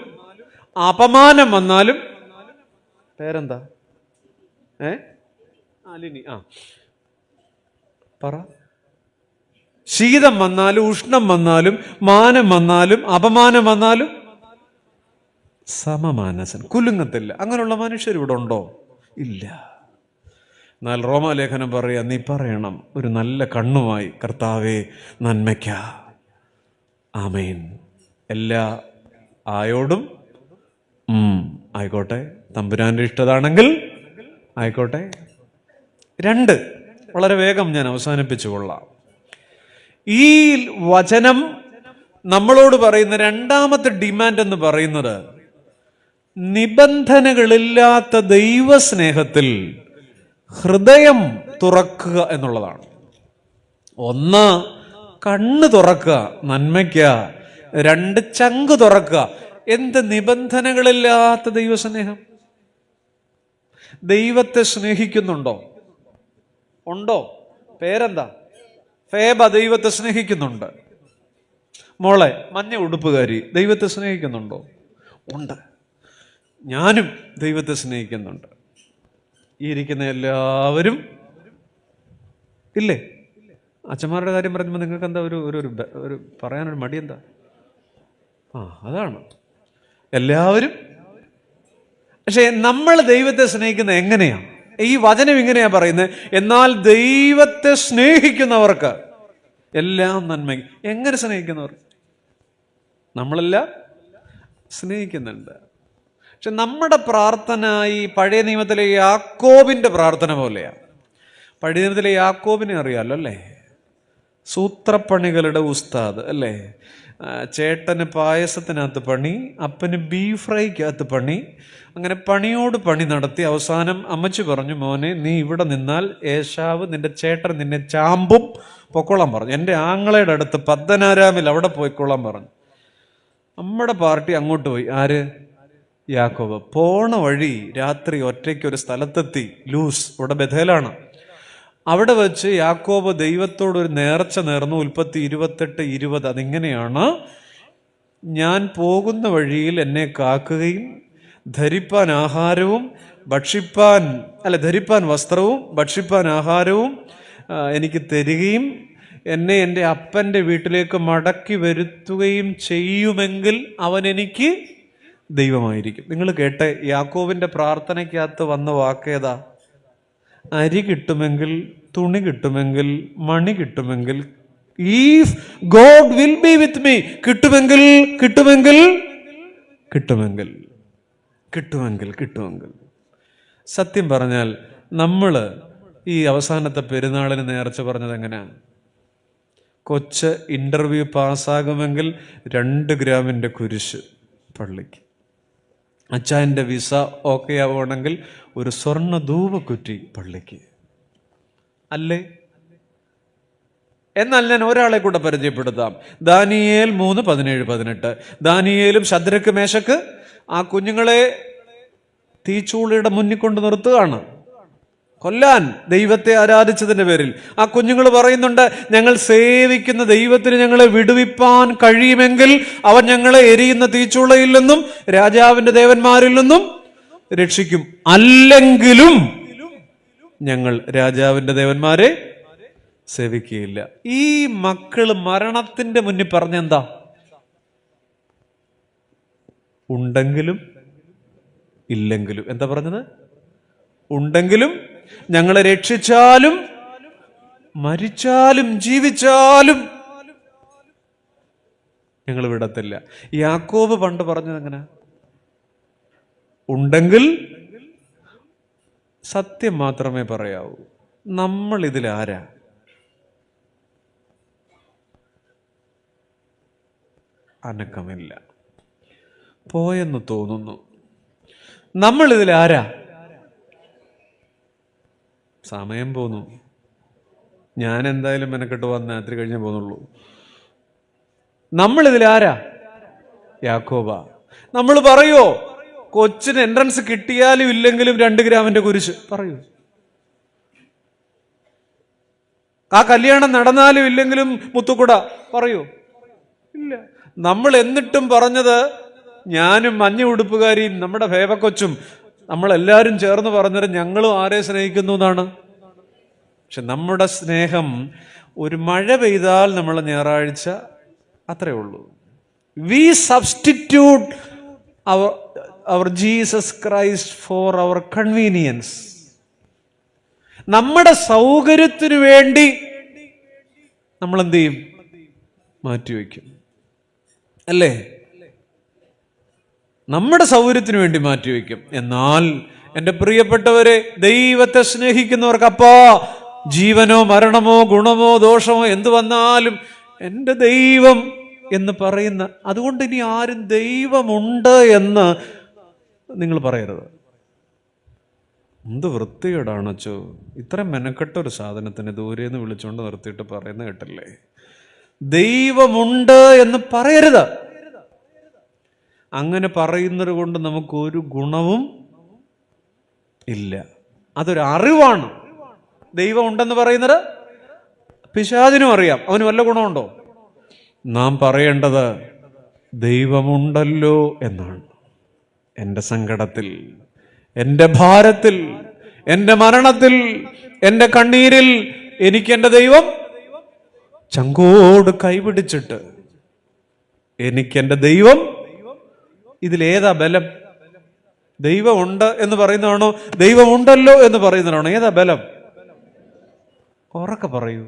അപമാനം വന്നാലും. പേരെന്താ? അലിനി. പറ. ശീതം വന്നാലും ഉഷ്ണം വന്നാലും മാനം വന്നാലും അപമാനം വന്നാലും സമമാനസൻ, കുലുങ്ങത്തില്ല. അങ്ങനെയുള്ള മനുഷ്യർ ഇവിടെ ഉണ്ടോ? ഇല്ല. എന്നാൽ റോമാലേഖനം പറയാ, നീ പറയണം ഒരു നല്ല കണ്ണുമായി, കർത്താവേ നന്മയ്ക്ക. ആമേൻ. എല്ലാ ആയോടും ആയിക്കോട്ടെ, തമ്പുരാന്റെ ഇഷ്ടതാണെങ്കിൽ ആയിക്കോട്ടെ. 2 വളരെ വേഗം ഞാൻ അവസാനിപ്പിച്ചു കൊള്ളാം. ഈ വചനം നമ്മളോട് പറയുന്ന രണ്ടാമത്തെ ഡിമാൻഡ് എന്ന് പറയുന്നത് നിബന്ധനകളില്ലാത്ത ദൈവസ്നേഹത്തിൽ ഹൃദയം തുറക്കുക എന്നുള്ളതാണ്. 1 കണ്ണ് തുറക്കുക നന്മയ്ക്ക, 2 ചങ്ക് തുറക്കുക. എന്ത് നിബന്ധനകളില്ലാത്ത ദൈവസ്നേഹം? ദൈവത്തെ സ്നേഹിക്കുന്നുണ്ടോ? ഉണ്ടോ? പേരെന്താ? ഫേബ ദൈവത്തെ സ്നേഹിക്കുന്നുണ്ട്. മോളെ മഞ്ഞ ഉടുപ്പുകാരി ദൈവത്തെ സ്നേഹിക്കുന്നുണ്ടോ? ഉണ്ട്. ഞാനും ദൈവത്തെ സ്നേഹിക്കുന്നുണ്ട്. ഈ ഇരിക്കുന്ന എല്ലാവരും ഇല്ലേ? അച്ഛന്മാരുടെ കാര്യം പറയുമ്പോൾ നിങ്ങൾക്ക് എന്താ ഒരു പറയാനൊരു മടി? എന്താ? അതാണ് എല്ലാവരും. പക്ഷെ നമ്മൾ ദൈവത്തെ സ്നേഹിക്കുന്നത് എങ്ങനെയാ? ഈ വചനം ഇങ്ങനെയാ പറയുന്നത്, എന്നാൽ ദൈവത്തെ സ്നേഹിക്കുന്നവർക്ക് എല്ലാം നന്മ. എങ്ങനെ സ്നേഹിക്കുന്നവർ? നമ്മളെല്ലാം സ്നേഹിക്കുന്നുണ്ട്. പക്ഷെ നമ്മുടെ പ്രാർത്ഥന ഈ പഴയ നിയമത്തിലെ യാക്കോബിന്റെ പ്രാർത്ഥന പോലെയാണ്. പഴയ നിയമത്തിലെ യാക്കോബിനെ അറിയാലോ അല്ലേ? സൂത്രപ്പണികളുടെ ഉസ്താദ് അല്ലേ? ചേട്ടന് പായസത്തിനകത്ത് പണി, അപ്പന് ബീഫ് ഫ്രൈക്കകത്ത് പണി, അങ്ങനെ പണിയോട് പണി നടത്തി അവസാനം അമ്മച്ചി പറഞ്ഞു, മോനെ നീ ഇവിടെ നിന്നാൽ ഏശാവ് നിന്റെ ചേട്ടൻ നിന്നെ ചാമ്പും, പൊക്കോളാൻ പറഞ്ഞു. എൻ്റെ ആങ്ങളയുടെ അടുത്ത് പദ്മനാരാമിൽ അവിടെ പോയിക്കോളാൻ പറഞ്ഞു. നമ്മുടെ പാർട്ടി അങ്ങോട്ട് പോയി. ആര്? യാക്കോബ്. പോണ വഴി രാത്രി ഒറ്റയ്ക്ക് ഒരു സ്ഥലത്തെത്തി, ലൂസ്, ഇവിടെ ബഥേലാണ്. അവിടെ വെച്ച് യാക്കോബ് ദൈവത്തോട് ഒരു നേർച്ച നേർന്നു. ഉൽപ്പത്തി 28:20. അതിങ്ങനെയാണ്: ഞാൻ പോകുന്ന വഴിയിൽ എന്നെ കാക്കുകയും ധരിപ്പാൻ ആഹാരവും ധരിപ്പാൻ വസ്ത്രവും ഭക്ഷിപ്പാൻ ആഹാരവും എനിക്ക് തരികയും എന്നെ എൻ്റെ അപ്പൻ്റെ വീട്ടിലേക്ക് മടക്കി വരുത്തുകയും ചെയ്യുമെങ്കിൽ അവൻ എനിക്ക് ദൈവമായിരിക്കും. നിങ്ങൾ കേട്ടെ, യാക്കോബിന്റെ പ്രാർത്ഥനയ്ക്കകത്ത് വന്ന വാക്കേതാ? അരി കിട്ടുമെങ്കിൽ, തുണി കിട്ടുമെങ്കിൽ, മണി കിട്ടുമെങ്കിൽ, if God will be with me. കിട്ടുമെങ്കിൽ കിട്ടുമെങ്കിൽ കിട്ടുമെങ്കിൽ കിട്ടുമെങ്കിൽ കിട്ടുമെങ്കിൽ. സത്യം പറഞ്ഞാൽ നമ്മൾ ഈ അവസാനത്തെ പെരുന്നാളിന് നേർച്ച പറഞ്ഞത് എങ്ങനെയാണ്? കൊച്ച് ഇന്റർവ്യൂ പാസ്സാകുമെങ്കിൽ 2 ഗ്രാമിൻ്റെ കുരിശ് പള്ളിക്ക്. അച്ചായൻ്റെ വിസ ഓക്കെ ആവുകയാണെങ്കിൽ ഒരു സ്വർണ്ണ ധൂപക്കുറ്റി പള്ളിക്ക്. അല്ലേ? എന്നാൽ ഞാൻ ഒരാളെ കൂടെ പരിചയപ്പെടുത്താം. ദാനിയേൽ 3:17-18. ദാനിയേലും ശദ്രക്ക് മേശക്ക് ആ കുഞ്ഞുങ്ങളെ തീച്ചൂളിയുടെ മുന്നിൽ കൊണ്ട് നിർത്തുകയാണ്, കൊല്ലാൻ, ദൈവത്തെ ആരാധിച്ചതിന്റെ പേരിൽ. ആ കുഞ്ഞുങ്ങൾ പറയുന്നുണ്ട്, ഞങ്ങൾ സേവിക്കുന്ന ദൈവത്തിന് ഞങ്ങളെ വിടുവിപ്പാൻ കഴിയുമെങ്കിൽ അവൻ ഞങ്ങളെ എരിയുന്ന തീച്ചൂളയിൽ നിന്നും രാജാവിന്റെ ദേവന്മാരിൽ നിന്നും രക്ഷിക്കും, അല്ലെങ്കിലും ഞങ്ങൾ രാജാവിന്റെ ദേവന്മാരെ സേവിക്കുകയില്ല. ഈ മക്കള് മരണത്തിന്റെ മുന്നിൽ പറഞ്ഞെന്താ? ഉണ്ടെങ്കിലും ഇല്ലെങ്കിലും. എന്താ പറഞ്ഞത്? ഉണ്ടെങ്കിലും, ഞങ്ങളെ രക്ഷിച്ചാലും മരിച്ചാലും ജീവിച്ചാലും ഞങ്ങൾ വിടത്തില്ല. യാക്കോബ് പണ്ട് പറഞ്ഞത് എങ്ങനെ? ഉണ്ടെങ്കിൽ സത്യം മാത്രമേ പറയാവൂ. നമ്മൾ ഇതിലാരാ? അനക്കമില്ല, പോയെന്ന് തോന്നുന്നു. നമ്മൾ ഇതിലാരാ? സമയം പോന്നു. ഞാൻ എന്തായാലും മെനക്കെട്ട് വന്ന് രാത്രി കഴിഞ്ഞേ പോന്നുള്ളൂ. നമ്മൾ ഇതിലാരാ? യാക്കോബ. നമ്മൾ പറയോ കൊച്ചിന് എൻട്രൻസ് കിട്ടിയാലും ഇല്ലെങ്കിലും 2 ഗ്രാമിന്റെ കുരിശ് പറയൂ? ആ കല്യാണം നടന്നാലും ഇല്ലെങ്കിലും മുത്തുക്കുട പറയൂ? ഇല്ല. നമ്മൾ എന്നിട്ടും പറഞ്ഞത്, ഞാനും മഞ്ഞ ഉടുപ്പുകാരിയും നമ്മുടെ ഫേവക്കൊച്ചും നമ്മളെല്ലാവരും ചേർന്ന് പറഞ്ഞത് ഞങ്ങളും ആരെ സ്നേഹിക്കുന്നു എന്നാണ്. പക്ഷെ നമ്മുടെ സ്നേഹം ഒരു മഴ പെയ്താൽ നമ്മളെ ഞായറാഴ്ച അത്രേ ഉള്ളൂ. We substitute our Jesus Christ for our convenience. നമ്മുടെ സൗകര്യത്തിനു വേണ്ടി നമ്മൾ എന്ത് ചെയ്യും? മാറ്റിവെക്കും, അല്ലേ? നമ്മുടെ സൗകര്യത്തിന് വേണ്ടി മാറ്റിവെക്കും. എന്നാൽ എൻ്റെ പ്രിയപ്പെട്ടവരെ, ദൈവത്തെ സ്നേഹിക്കുന്നവർക്ക് അപ്പാ ജീവനോ മരണമോ ഗുണമോ ദോഷമോ എന്തു വന്നാലും എൻ്റെ ദൈവം എന്ന് പറയുന്ന, അതുകൊണ്ട് ഇനി ആരും ദൈവമുണ്ട് എന്ന് നിങ്ങൾ പറയരുത്. എന്ത് വൃത്തികേടാണച്ചോ, ഇത്ര മെനക്കെട്ട ഒരു സാധനത്തിന് ദൂരെന്ന് വിളിച്ചുകൊണ്ട് നിർത്തിയിട്ട് പറയുന്ന കേട്ടില്ലേ? ദൈവമുണ്ട് എന്ന് പറയരുത്. അങ്ങനെ പറയുന്നത് കൊണ്ട് നമുക്കൊരു ഗുണവും ഇല്ല. അതൊരു അറിവാണ്. ദൈവം ഉണ്ടെന്ന് പറയുന്നത് പിശാചിനും അറിയാം. അവന് വല്ല ഗുണമുണ്ടോ? നാം പറയേണ്ടത് ദൈവമുണ്ടല്ലോ എന്നാണ്. എൻ്റെ സങ്കടത്തിൽ, എൻ്റെ ഭാരത്തിൽ, എൻ്റെ മരണത്തിൽ, എൻ്റെ കണ്ണീരിൽ എനിക്ക് എൻ്റെ ദൈവം ചങ്കോട് കൈപിടിച്ചിട്ട്, എനിക്ക് എൻ്റെ ദൈവം. ഇതിലേതാ ബലം? ദൈവമുണ്ട് എന്ന് പറയുന്നതാണോ ദൈവമുണ്ടല്ലോ എന്ന് പറയുന്നതാണോ? ഏതാ ബലം? ഉറക്കെ പറയൂ.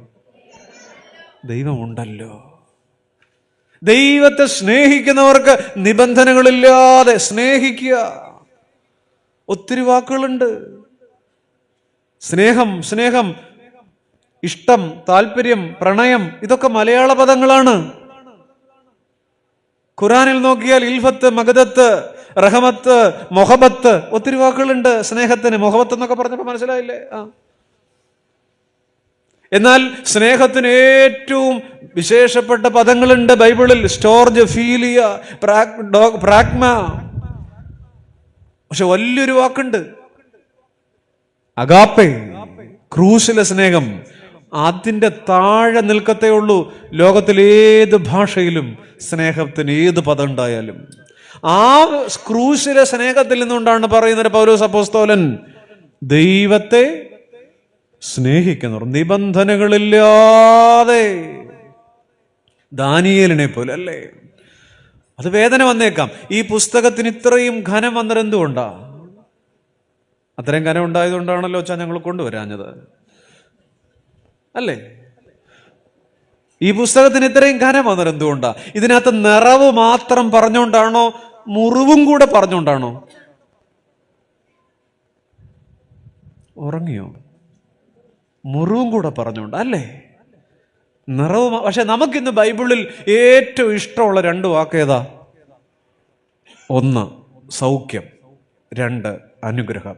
ദൈവമുണ്ടല്ലോ. ദൈവത്തെ സ്നേഹിക്കുന്നവർക്ക് നിബന്ധനകളില്ലാതെ സ്നേഹിക്കുക. ഒത്തിരി വാക്കുകളുണ്ട്. സ്നേഹം, സ്നേഹം, ഇഷ്ടം, താല്പര്യം, പ്രണയം, ഇതൊക്കെ മലയാള പദങ്ങളാണ്. ഖുറാനിൽ നോക്കിയാൽ ഇൽഫത്ത്, മഗദത്ത്, റഹമത്ത്, മൊഹബത്ത്, ഒത്തിരി വാക്കുകളുണ്ട് സ്നേഹത്തിന്. മൊഹബത്ത് എന്നൊക്കെ പറഞ്ഞപ്പോ മനസ്സിലായില്ലേ? എന്നാൽ സ്നേഹത്തിന് ഏറ്റവും വിശേഷപ്പെട്ട പദങ്ങളുണ്ട് ബൈബിളിൽ. സ്റ്റോർജ്, ഫീലിയ, പ്രാഗ്മ. പക്ഷെ വലിയൊരു വാക്കുണ്ട്, അഗാപ്പെ, ക്രൂശിലെ സ്നേഹം. അതിൻ്റെ താഴെ നിൽക്കത്തേ ഉള്ളൂ ലോകത്തിലേത് ഭാഷയിലും സ്നേഹത്തിന് ഏത് പദം ഉണ്ടായാലും. ആ ക്രൂശിലെ സ്നേഹത്തിൽ നിന്നുകൊണ്ടാണ് പറയുന്നത് പൗലോസ് അപ്പോസ്തലൻ, ദൈവത്തെ സ്നേഹിക്കുന്നവർ നിബന്ധനകളില്ലാതെ. ദാനിയേലിനെ പോലെ, അല്ലേ? അത് വേദന വന്നേക്കാം. ഈ പുസ്തകത്തിന് ഇത്രയും ഘനം വന്നത് എന്തുകൊണ്ടാ? അത്രയും ഘനം ഉണ്ടായതുകൊണ്ടാണല്ലോ ഞങ്ങൾ കൊണ്ടുവരാഞ്ഞത്, അല്ലേ? ഈ പുസ്തകത്തിന് ഇത്രയും ഘനം വന്നത് എന്തുകൊണ്ടാ? ഇതിനകത്ത് നിറവ് മാത്രം പറഞ്ഞുകൊണ്ടാണോ? മുറിവും കൂടെ പറഞ്ഞുകൊണ്ടാണോ? ഉറങ്ങിയോ? മുറിവും കൂടെ പറഞ്ഞുകൊണ്ട്, അല്ലേ? നിറവും. പക്ഷെ നമുക്കിന്ന് ബൈബിളിൽ ഏറ്റവും ഇഷ്ടമുള്ള 2 വാക്ക് ഏതാ? 1 സൗഖ്യം, 2 അനുഗ്രഹം.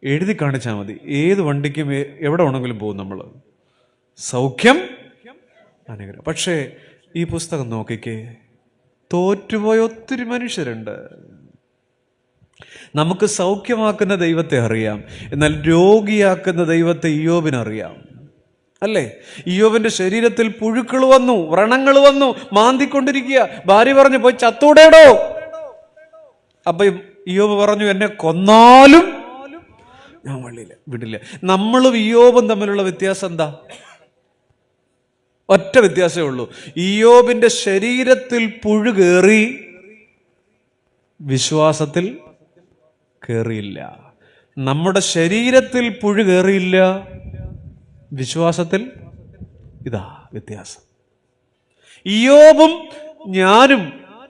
എഴുതി കാണിച്ചാൽ മതി. ഏത് വണ്ടിക്കും എവിടെ വേണമെങ്കിലും പോകും നമ്മൾ. സൗഖ്യം, അനുഗ്രഹം. പക്ഷേ ഈ പുസ്തകം നോക്കിക്കേ, തോറ്റുപോയ ഒത്തിരി മനുഷ്യരുണ്ട്. നമുക്ക് സൗഖ്യമാക്കുന്ന ദൈവത്തെ അറിയാം, എന്നാൽ രോഗിയാക്കുന്ന ദൈവത്തെ ഇയ്യോബിനറിയാം, അല്ലേ? ഇയ്യോബിന്റെ ശരീരത്തിൽ പുഴുക്കൾ വന്നു, വ്രണങ്ങൾ വന്നു, മാന്തിക്കൊണ്ടിരിക്കുക. ഭാര്യ പറഞ്ഞു, പോയി ചത്തൂടേടോ. അപ്പൊ ഇയ്യോബ് പറഞ്ഞു, എന്നെ കൊന്നാലും ഞാൻ വിടില്ല. നമ്മളും ഇയ്യോബും തമ്മിലുള്ള വ്യത്യാസം എന്താ? ഒറ്റ വ്യത്യാസമേ ഉള്ളൂ. ഇയ്യോബിന്റെ ശരീരത്തിൽ പുഴു കയറി, വിശ്വാസത്തിൽ കയറിയില്ല. നമ്മുടെ ശരീരത്തിൽ പുഴു കയറിയില്ല, വിശ്വാസത്തിൽ. ഇതാ വ്യത്യാസം. ഇയ്യോബും ഞാനും,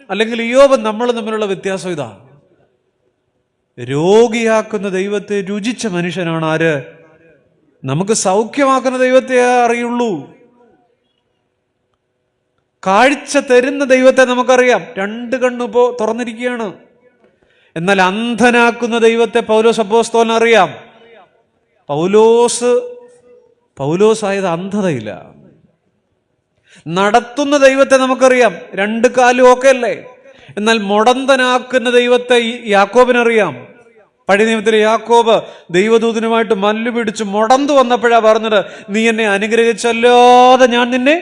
അല്ലെങ്കിൽ ഇയ്യോബും നമ്മളും തമ്മിലുള്ള വ്യത്യാസം ഇതാ. രോഗിയാക്കുന്ന ദൈവത്തെ രുചിച്ച മനുഷ്യനാണ് ആര്? നമുക്ക് സൗഖ്യമാക്കുന്ന ദൈവത്തെ അറിയുള്ളൂ. കാഴ്ച തരുന്ന ദൈവത്തെ നമുക്കറിയാം. 2 കണ്ണിപ്പോ തുറന്നിരിക്കുകയാണ്. എന്നാൽ അന്ധനാക്കുന്ന ദൈവത്തെ പൗലോസ് അപ്പോസ്തലൻ അറിയാം. പൗലോസ് ആയത് അന്ധതയില്ല. നടത്തുന്ന ദൈവത്തെ നമുക്കറിയാം. 2 കാലും ഒക്കെ അല്ലേ? എന്നാൽ മുടന്തനാക്കുന്ന ദൈവത്തെ യാക്കോബിനറിയാം. പഴയ നിയമത്തിലെ യാക്കോബ് ദൈവദൂതനുമായിട്ട് മല്ലു പിടിച്ച് മുടന്തു വന്നപ്പോഴാ പറഞ്ഞത്, നീ എന്നെ അനുഗ്രഹിച്ചല്ലാതെ ഞാൻ നിന്നെ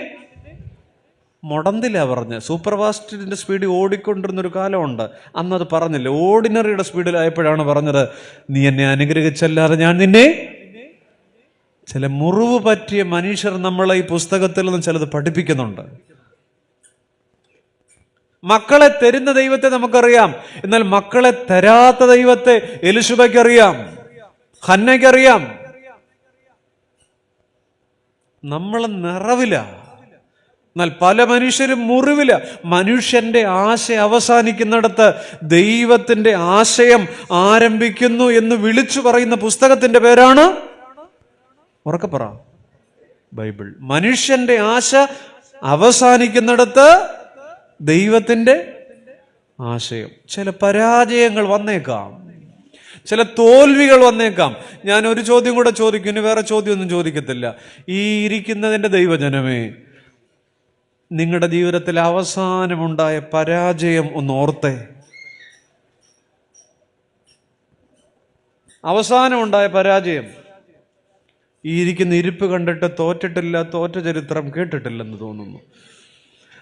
മുടന്തില്ല പറഞ്ഞ്. സൂപ്പർ ഫാസ്റ്റിന്റെ സ്പീഡിൽ ഓടിക്കൊണ്ടിരുന്നൊരു കാലമുണ്ട്, അന്നത് പറഞ്ഞില്ല. ഓർഡിനറിയുടെ സ്പീഡിലായപ്പോഴാണ് പറഞ്ഞത്, നീ എന്നെ അനുഗ്രഹിച്ചല്ലാതെ ഞാൻ നിന്നെ. ചില മുറിവ് പറ്റിയ മനുഷ്യർ നമ്മളെ ഈ പുസ്തകത്തിൽ നിന്ന് ചിലത് പഠിപ്പിക്കുന്നുണ്ട്. മക്കളെ തരുന്ന ദൈവത്തെ നമുക്കറിയാം, എന്നാൽ മക്കളെ തരാത്ത ദൈവത്തെ എലിശബയ്ക്കറിയാം, ഹന്നയ്ക്കറിയാം. നമ്മൾ നിറവില, എന്നാൽ പല മനുഷ്യരും മുറിവില. മനുഷ്യന്റെ ആശ അവസാനിക്കുന്നിടത്ത് ദൈവത്തിന്റെ ആശയം ആരംഭിക്കുന്നു എന്ന് വിളിച്ചു പറയുന്ന പുസ്തകത്തിന്റെ പേരാണ്, ഉറക്കപ്പറ, ബൈബിൾ. മനുഷ്യന്റെ ആശ അവസാനിക്കുന്നിടത്ത് ദൈവത്തിന്റെ ആശയം. ചില പരാജയങ്ങൾ വന്നേക്കാം, ചില തോൽവികൾ വന്നേക്കാം. ഞാൻ ഒരു ചോദ്യം കൂടെ ചോദിക്കും, ഇനി വേറെ ചോദ്യമൊന്നും ചോദിക്കത്തില്ല. ഈ ഇരിക്കുന്നതിന്റെ ദൈവജനമേ, നിങ്ങളുടെ ജീവിതത്തിൽ അവസാനമുണ്ടായ പരാജയം ഒന്ന് ഓർത്തേ. അവസാനമുണ്ടായ പരാജയം. ഈ ഇരിക്കുന്ന ഇരിപ്പ് കണ്ടിട്ട് തോറ്റിട്ടില്ല, തോറ്റ ചരിത്രം കേട്ടിട്ടില്ലെന്ന് തോന്നുന്നു.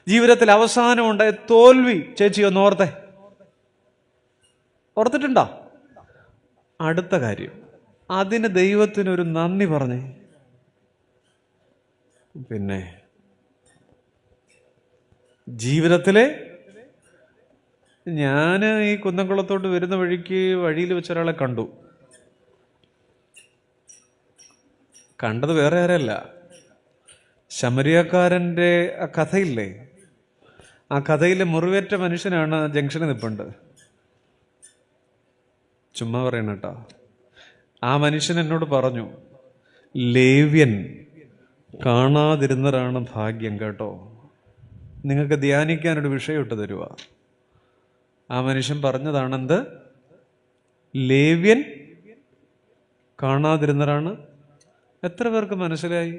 ജീവിതത്തിൽ അവസാനമുണ്ടായ തോൽവി ചേച്ചി ഒന്ന് ഓർത്തേ. ഓർത്തിട്ടുണ്ടോ? അടുത്ത കാര്യം, അതിന് ദൈവത്തിനൊരു നന്ദി പറഞ്ഞേ. പിന്നെ ജീവിതത്തിലെ, ഞാൻ ഈ കുന്നംകുളത്തോട്ട് വരുന്ന വഴിക്ക് വഴിയിൽ വെച്ചൊരാളെ കണ്ടു. കണ്ടത് വേറെ ആരല്ല, ശമരിയക്കാരൻ്റെ ആ കഥയില്ലേ, ആ കഥയിലെ മുറിവേറ്റ മനുഷ്യനാണ് ജംഗ്ഷനിൽ നിൽപ്പുണ്ട്. ചുമ്മാ പറയണ കേട്ടോ. ആ മനുഷ്യൻ എന്നോട് പറഞ്ഞു, ലേവ്യൻ കാണാതിരുന്നതാണ് ഭാഗ്യം കേട്ടോ. നിങ്ങൾക്ക് ധ്യാനിക്കാനൊരു വിഷയം ഇട്ട് തരുക. ആ മനുഷ്യൻ പറഞ്ഞതാണെന്ത്? ലേവ്യൻ കാണാതിരുന്നതാണ്. എത്ര പേർക്ക് മനസ്സിലായി?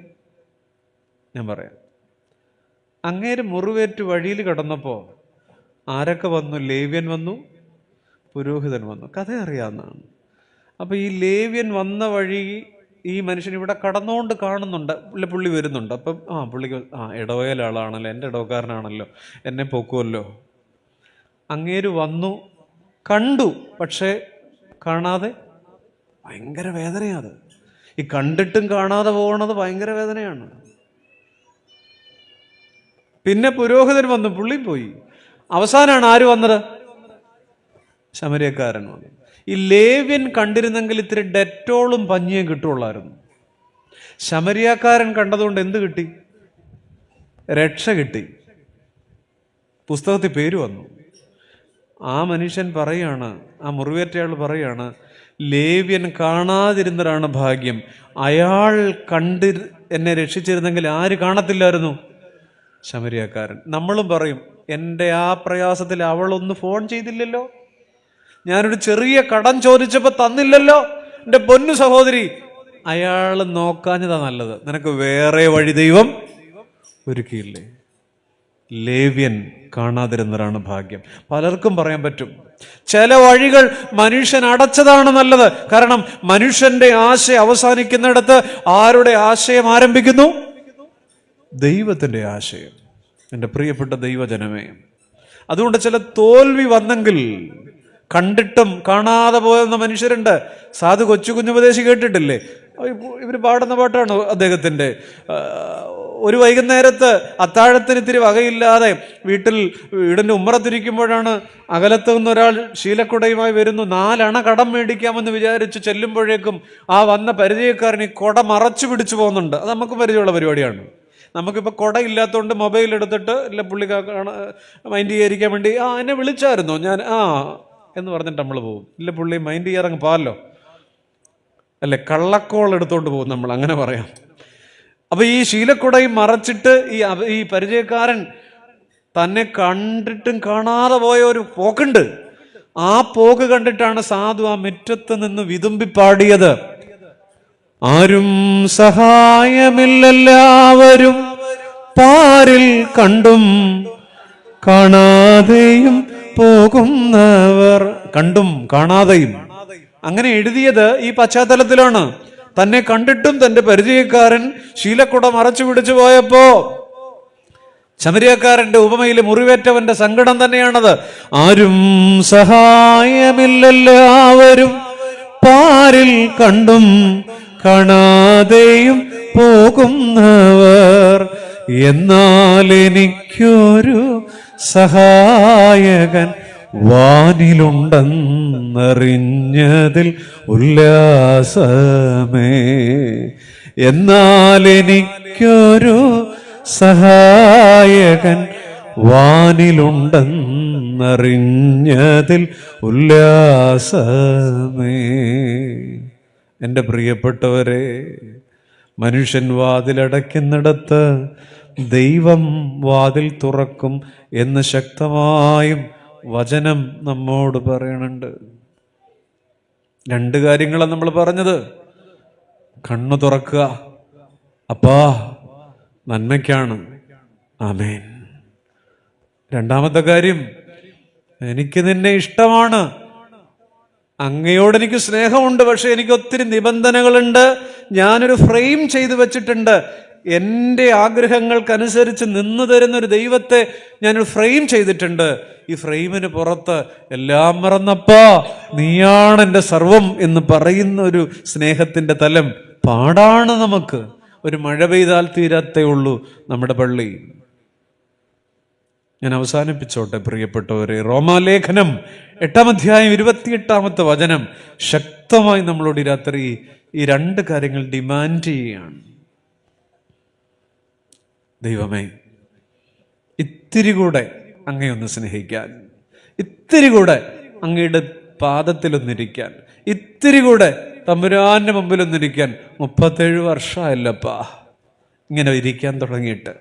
ഞാൻ പറയാം. അങ്ങേര് മുറിവേറ്റ് വഴിയിൽ കടന്നപ്പോൾ ആരൊക്കെ വന്നു? ലേവ്യൻ വന്നു, പുരോഹിതൻ വന്നു. കഥ അറിയാവുന്നതാണ്. അപ്പൊ ഈ ലേവ്യൻ വന്ന വഴി ഈ മനുഷ്യൻ ഇവിടെ കടന്നുകൊണ്ട് കാണുന്നുണ്ട്. പുള്ളി വരുന്നുണ്ട്. അപ്പം പുള്ളിക്ക് ഇടവകയിലെ ആളാണല്ലോ, എൻ്റെ ഇടവക്കാരനാണല്ലോ, എന്നെ പൊക്കുമല്ലോ. അങ്ങേര് വന്നു, കണ്ടു, പക്ഷേ കാണാതെ. ഭയങ്കര വേദനയാണ്. ഈ കണ്ടിട്ടും കാണാതെ പോകണത് ഭയങ്കര വേദനയാണ്. പിന്നെ പുരോഹിതൻ വന്നു, പുള്ളി പോയി. അവസാനമാണ് ആര് വന്നത്? ശമരിയക്കാരൻ വന്നു. ഈ ലേവ്യൻ കണ്ടിരുന്നെങ്കിൽ ഇത്തിരി ഡെറ്റോളും പഞ്ഞിയും കിട്ടുള്ളായിരുന്നു. ശമരിയക്കാരൻ കണ്ടതുകൊണ്ട് എന്ത് കിട്ടി? രക്ഷ കിട്ടി. പുസ്തകത്തിൽ പേര് വന്നു. ആ മനുഷ്യൻ പറയാണ്, ആ മുറിവേറ്റയാൾ പറയാണ്, ലേവ്യൻ കാണാതിരുന്നതാണ് ഭാഗ്യം. അയാൾ കണ്ട് എന്നെ രക്ഷിച്ചിരുന്നെങ്കിൽ ആര് കാണത്തില്ലായിരുന്നു? ശമരിയക്കാരൻ. നമ്മളും പറയും, എൻ്റെ ആ പ്രയാസത്തിൽ അവളൊന്ന് ഫോൺ ചെയ്തില്ലല്ലോ, ഞാനൊരു ചെറിയ കടം ചോദിച്ചപ്പോൾ തന്നില്ലല്ലോ, എൻ്റെ പൊന്നു സഹോദരി, അയാൾ നോക്കാഞ്ഞതാ നല്ലത്, നിനക്ക് വേറെ വഴി ദൈവം ഒരുക്കിയില്ലേ. ലേവ്യൻ കാണാതിരുന്നതാണ് ഭാഗ്യം. പലർക്കും പറയാൻ പറ്റും, ചില വഴികൾ മനുഷ്യൻ അടച്ചതാണ് നല്ലത്. കാരണം മനുഷ്യന്റെ ആശയം അവസാനിക്കുന്നിടത്ത് ആരുടെ ആശയം ആരംഭിക്കുന്നു? ദൈവത്തിന്റെ ആശയം. എൻ്റെ പ്രിയപ്പെട്ട ദൈവജനമേ, അതുകൊണ്ട് ചില തോൽവി വന്നെങ്കിൽ കണ്ടിട്ടും കാണാതെ പോയെന്ന മനുഷ്യരുണ്ട്. സാധു കൊച്ചു കുഞ്ഞുപദേശി കേട്ടിട്ടില്ലേ? ഇവർ പാടുന്ന പാട്ടാണ് അദ്ദേഹത്തിൻ്റെ. ഒരു വൈകുന്നേരത്ത് അത്താഴത്തിന് ഇത്തിരി വകയില്ലാതെ വീടിൻ്റെ ഉമ്മറത്തിരിക്കുമ്പോഴാണ് അകലത്ത് നിന്ന് ഒരാൾ ശീലക്കുടയുമായി വരുന്നു. 4 അണ കടം മേടിക്കാമെന്ന് വിചാരിച്ച് ചെല്ലുമ്പോഴേക്കും ആ വന്ന പരിചയക്കാരൻ ഈ കുട മറച്ചു പിടിച്ചു പോകുന്നുണ്ട്. അത് നമുക്ക് പരിചയമുള്ള പരിപാടിയാണ്. നമുക്കിപ്പോൾ കുട ഇല്ലാത്തതുകൊണ്ട് മൊബൈൽ എടുത്തിട്ട് ഇല്ല പുള്ളി മൈൻഡ് ചെയ്യാതിരിക്കാൻ വേണ്ടി എന്നെ വിളിച്ചായിരുന്നോ ഞാൻ എന്ന് പറഞ്ഞിട്ട് നമ്മൾ പോകും. ഇല്ല പുള്ളി മൈൻഡ് ചെയ്യാറങ്ങ് പാലോ അല്ലെ, കള്ളക്കോൾ എടുത്തോണ്ട് പോകും നമ്മൾ, അങ്ങനെ പറയാം. അപ്പൊ ഈ ശീലക്കുടയും മറച്ചിട്ട് ഈ പരിചയക്കാരൻ തന്നെ കണ്ടിട്ടും കാണാതെ പോയ ഒരു പോക്കുണ്ട്. ആ പോക്ക് കണ്ടിട്ടാണ് സാധു ആ മുറ്റത്ത് നിന്ന് വിതുമ്പി പാടിയത്. ആരും സഹായമില്ലെല്ലാവരും പാരിൽ കണ്ടും കാണാതെയും പോകുന്നവർ. കണ്ടും കാണാതെയും അങ്ങനെ എഴുതിയത് ഈ പശ്ചാത്തലത്തിലാണ്. തന്നെ കണ്ടിട്ടും തന്റെ പരിചയക്കാരൻ ശീലക്കുട മറച്ചു പിടിച്ചു പോയപ്പോ ശമരിയക്കാരന്റെ ഉപമയിലെ മുറിവേറ്റവന്റെ സങ്കടം തന്നെയാണത്. ആരും സഹായമില്ലെല്ലാവരും പാരിൽ കണ്ടും കാണാതെയും പോകുന്നവർ, എന്നാൽ എനിക്കൊരു സഹായകൻ വാനിലുണ്ടെന്നറിഞ്ഞതിൽ ഉല്ലാസമേ. എന്നാൽ എനിക്കൊരു സഹായകൻ വാനിലുണ്ടെന്നറിഞ്ഞതിൽ ഉല്ലാസമേ. എൻ്റെ പ്രിയപ്പെട്ടവരെ, മനുഷ്യൻ വാതിലടയ്ക്കുന്നിടത്ത് ദൈവം വാതിൽ തുറക്കും എന്ന് ശക്തമായും വചനം നമ്മോട് പറയണുണ്ട്. 2 കാര്യങ്ങളാണ് നമ്മൾ പറഞ്ഞത്. കണ്ണു തുറക്കുക, അപ്പാ നന്മയ്ക്കാണ്, ആമേൻ. 2ാമത്തെ കാര്യം, എനിക്ക് നിന്നെ ഇഷ്ടമാണ്, അങ്ങയോട് എനിക്ക് സ്നേഹമുണ്ട്, പക്ഷെ എനിക്ക് ഒത്തിരി നിബന്ധനകളുണ്ട്. ഞാനൊരു ഫ്രെയിം ചെയ്തു വെച്ചിട്ടുണ്ട്. എൻ്റെ ആഗ്രഹങ്ങൾക്കനുസരിച്ച് നിന്നു തരുന്നൊരു ദൈവത്തെ ഞാനൊരു ഫ്രെയിം ചെയ്തിട്ടുണ്ട്. ഈ ഫ്രെയിമിന് പുറത്ത് എല്ലാം മറന്നപ്പാ നീയാണ് എൻ്റെ സർവം എന്ന് പറയുന്ന ഒരു സ്നേഹത്തിൻ്റെ തലം പാടാണ് നമുക്ക്. ഒരു മഴ പെയ്താൽ തീരത്തേ ഉള്ളൂ നമ്മുടെ പള്ളി. ഞാൻ അവസാനിപ്പിച്ചോട്ടെ പ്രിയപ്പെട്ടവരെ. റോമാലേഖനം 8-ാം അധ്യായം 28-ാമത്തെ വചനം ശക്തമായി നമ്മളോട് ഈ രാത്രി ഈ 2 കാര്യങ്ങൾ ഡിമാൻഡ് ചെയ്യുകയാണ്. ദൈവമേ, ഇത്തിരി കൂടെ അങ്ങയൊന്ന് സ്നേഹിക്കാൻ, ഇത്തിരി കൂടെ അങ്ങയുടെ പാദത്തിലൊന്നിരിക്കാൻ, ഇത്തിരി കൂടെ തമ്പുരാന്റെ മുമ്പിലൊന്നിരിക്കാൻ. 37 വർഷമായല്ലപ്പാ ഇങ്ങനെ ഇരിക്കാൻ തുടങ്ങിയിട്ട്.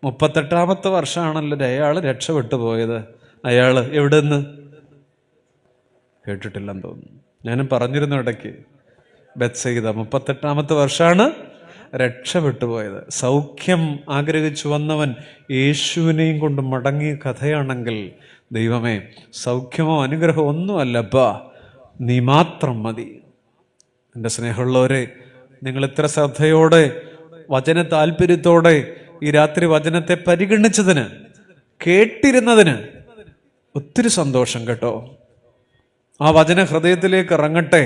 38-ാമത്തെ വർഷമാണല്ലോ അയാൾ രക്ഷപ്പെട്ടു പോയത്. അയാൾ എവിടെ നിന്ന് കേട്ടിട്ടില്ലെന്ന് തോന്നുന്നു. ഞാനും പറഞ്ഞിരുന്നു ഇടയ്ക്ക്, ബെത്സയിദ 38-ാമത്തെ വർഷമാണ് രക്ഷപ്പെട്ടു പോയത്. സൗഖ്യം ആഗ്രഹിച്ചു വന്നവൻ യേശുവിനെയും കൊണ്ട് മടങ്ങിയ കഥയാണെങ്കിൽ, ദൈവമേ, സൗഖ്യമോ അനുഗ്രഹമോ ഒന്നുമല്ലപ്പാ, നീ മാത്രം മതി. എൻ്റെ സ്നേഹമുള്ളവരെ, നിങ്ങൾ ഇത്ര ശ്രദ്ധയോടെ വചന താല്പര്യത്തോടെ ഈ രാത്രി വചനത്തെ പരിഗണിച്ചതിന്, കേട്ടിരുന്നതിന് ഒത്തിരി സന്തോഷം കേട്ടോ. ആ വചന ഹൃദയത്തിലേക്ക് ഇറങ്ങട്ടെ,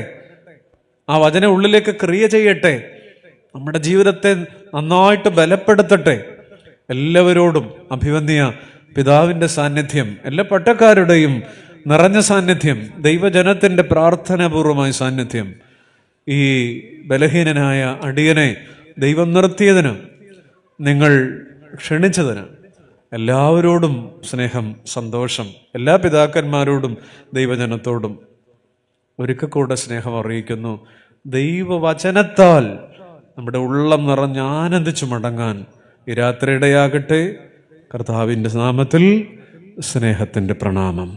ആ വചന ഉള്ളിലേക്ക് ക്രിയ ചെയ്യട്ടെ, നമ്മുടെ ജീവിതത്തെ നന്നായിട്ട് ബലപ്പെടുത്തട്ടെ. എല്ലാവരോടും അഭിവന്യ പിതാവിൻ്റെ സാന്നിധ്യം, എല്ലാ പട്ടക്കാരുടെയും നിറഞ്ഞ സാന്നിധ്യം, ദൈവജനത്തിൻ്റെ പ്രാർത്ഥനാപൂർവമായ സാന്നിധ്യം ഈ ബലഹീനനായ അടിയനെ ദൈവം നിർത്തിയതിന്, നിങ്ങൾ ക്ഷണിച്ചതിന് എല്ലാവരോടും സ്നേഹം, സന്തോഷം. എല്ലാ പിതാക്കന്മാരോടും ദൈവജനത്തോടും ഒരിക്കൽ കൂടെ സ്നേഹം അറിയിക്കുന്നു. ദൈവവചനത്താൽ നമ്മുടെ ഉള്ളം നിറഞ്ഞ് ആനന്ദിച്ചു മടങ്ങാൻ ഈ രാത്രി ഇടയാകട്ടെ. കർത്താവിൻ്റെ നാമത്തിൽ സ്നേഹത്തിൻ്റെ പ്രണാമം.